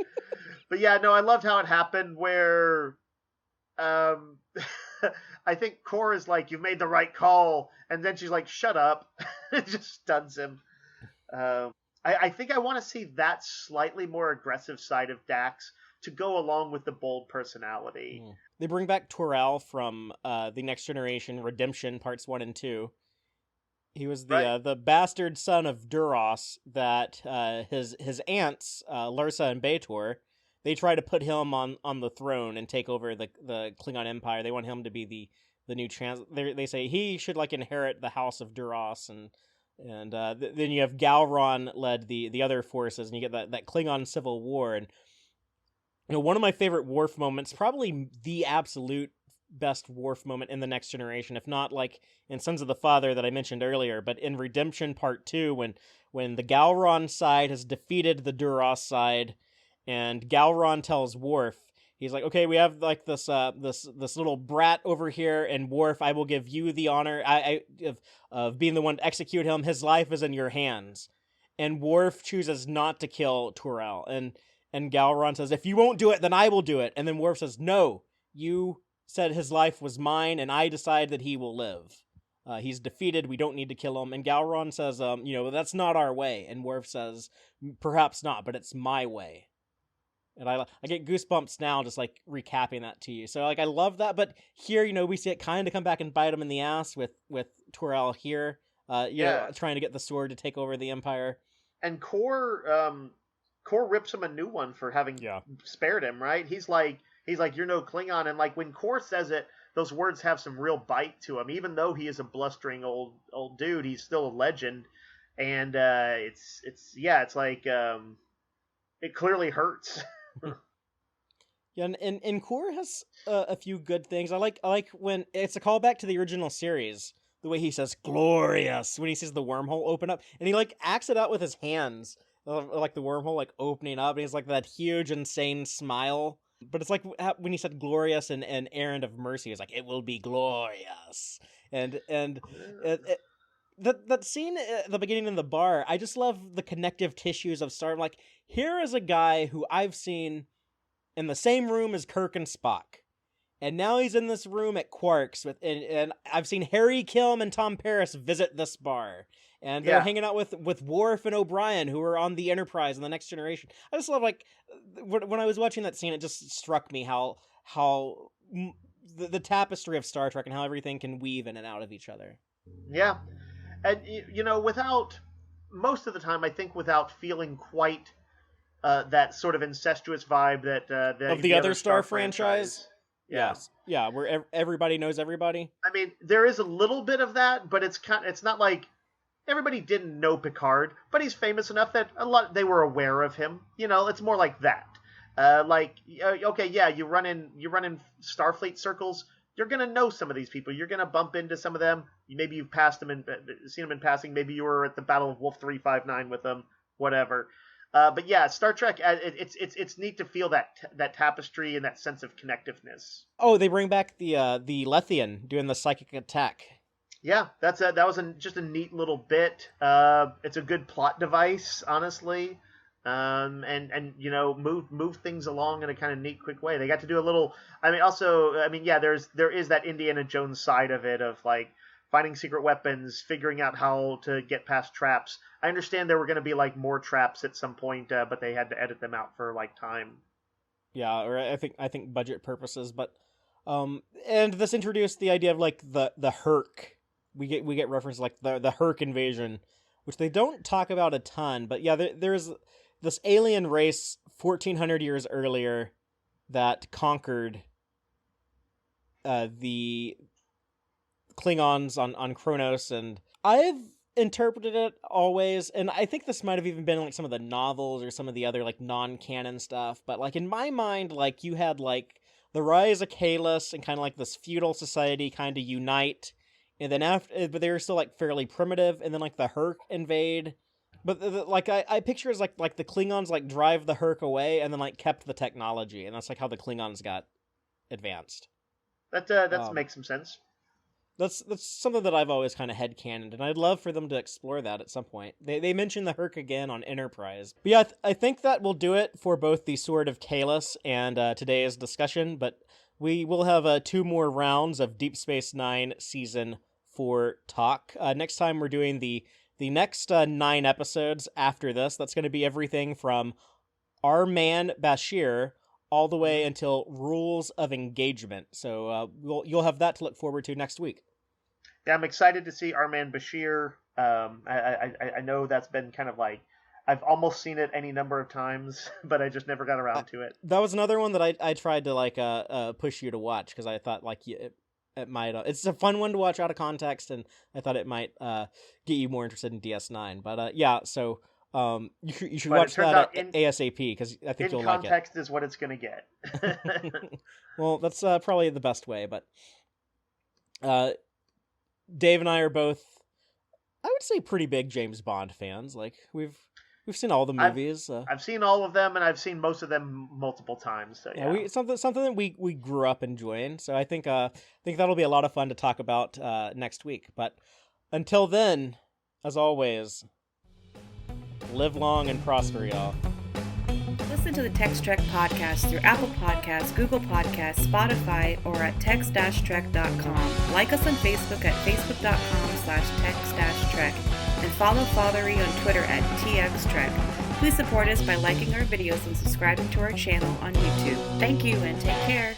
yeah, no, I loved how it happened where I think Kor is like, you've made the right call, and then she's like, shut up. It just stuns him. I think I want to see that slightly more aggressive side of Dax to go along with the bold personality. They bring back Torel from The Next Generation, Redemption, Parts 1 and 2. He was the bastard son of Duras that his aunts, Lursa and B'Etor, they try to put him on the throne and take over the Klingon Empire. They want him to be the new they say he should like inherit the house of Duras and And then you have Galron led the other forces, and you get that Klingon civil war. And one of my favorite Worf moments, probably the absolute best Worf moment in the Next Generation, if not like in Sons of the Father that I mentioned earlier, but in Redemption Part 2, when the Galron side has defeated the Duras side, and Galron tells Worf, he's like, okay, we have like this little brat over here, and Worf, I will give you the honor of being the one to execute him. His life is in your hands. And Worf chooses not to kill Turel, and Galron says, if you won't do it, then I will do it. And then Worf says, no, you said his life was mine, and I decide that he will live. He's defeated. We don't need to kill him. And Galron says, that's not our way. And Worf says, perhaps not, but it's my way. And I get goosebumps now just like recapping that to you. So like I love that, but here we see it kind of come back and bite him in the ass with Turel here, trying to get the sword to take over the Empire. And Kor rips him a new one for having spared him. Right? He's like you're no Klingon, and like when Kor says it, those words have some real bite to him. Even though he is a blustering old dude, he's still a legend, and it's like it clearly hurts. Yeah, and Kor has a few good things. I like when it's a callback to the original series, the way he says "glorious" when he sees the wormhole open up, and he like acts it out with his hands, like the wormhole like opening up, and he's like that huge insane smile. But it's like when he said "glorious" and "errand of mercy," it's like it will be glorious, and that scene at the beginning in the bar, I just love the connective tissues of Star. Like, here is a guy who I've seen in the same room as Kirk and Spock, and now he's in this room at Quark's and I've seen Harry Kilm and Tom Paris visit this bar, and they're hanging out with Worf and O'Brien, who are on the Enterprise and the Next Generation. I just love, like, when I was watching that scene, it just struck me how the tapestry of Star Trek and how everything can weave in and out of each other. Yeah. And, without, most of the time, I think without feeling quite that sort of incestuous vibe that the other Star franchise. Yeah, where everybody knows everybody. I mean, there is a little bit of that, but it's not like everybody didn't know Picard, but he's famous enough that they were aware of him. It's more like that. You run in Starfleet circles. You're going to know some of these people. You're going to bump into some of them. Maybe you've passed them and seen them in passing. Maybe you were at the Battle of Wolf 359 with them, whatever. But yeah, Star Trek, it's neat to feel that tapestry and that sense of connectiveness. Oh, they bring back the Lethian doing the psychic attack. Yeah, that was just a neat little bit. It's a good plot device, honestly. And move things along in a kind of neat, quick way. They got to do a little. There is that Indiana Jones side of it, of like finding secret weapons, figuring out how to get past traps. I understand there were going to be like more traps at some point, but they had to edit them out for like time. Yeah, or I think budget purposes, but and this introduced the idea of like the Herc. We get reference like the Herc invasion, which they don't talk about a ton, but yeah, there's this alien race 1,400 years earlier that conquered the Klingons on Kronos, and I've interpreted it always, and I think this might have even been like some of the novels or some of the other like non-canon stuff, but like in my mind, like you had like the rise of Kahless and kind of like this feudal society kind of unite, and then but they were still like fairly primitive, and then like the Herc invade. But like I picture as like the Klingons like drive the Herc away and then like kept the technology, and that's like how the Klingons got advanced. That makes some sense. That's something that I've always kind of headcanoned, and I'd love for them to explore that at some point. They mention the Herc again on Enterprise. But yeah, I think that will do it for both the Sword of Kahless and today's discussion, but we will have 2 more rounds of Deep Space Nine Season 4 talk. Next time we're doing the next 9 episodes after this. That's going to be everything from Our Man Bashir all the way until Rules of Engagement. So you'll have that to look forward to next week. Yeah, I'm excited to see Our Man Bashir. I know that's been kind of like, I've almost seen it any number of times, but I just never got around to it. That was another one that I tried to like push you to watch, because I thought like it might. It's a fun one to watch out of context, and I thought it might get you more interested in DS9. But yeah, so you should But watch it turns that out ASAP because I think in you'll like it. context is what it's going to get. Well, that's probably the best way. But Dave and I are both, I would say, pretty big James Bond fans. Like we've seen all the movies. I've seen all of them, and I've seen most of them multiple times. So yeah, it's something that we grew up enjoying. So I think that'll be a lot of fun to talk about next week. But until then, as always, live long and prosper, y'all. Listen to the Tex-Trek podcast through Apple Podcasts, Google Podcasts, Spotify, or at tex-trek.com. Like us on Facebook at facebook.com/tex-trek, and follow Fatheree on Twitter at TXTrek. Please support us by liking our videos and subscribing to our channel on YouTube. Thank you and take care.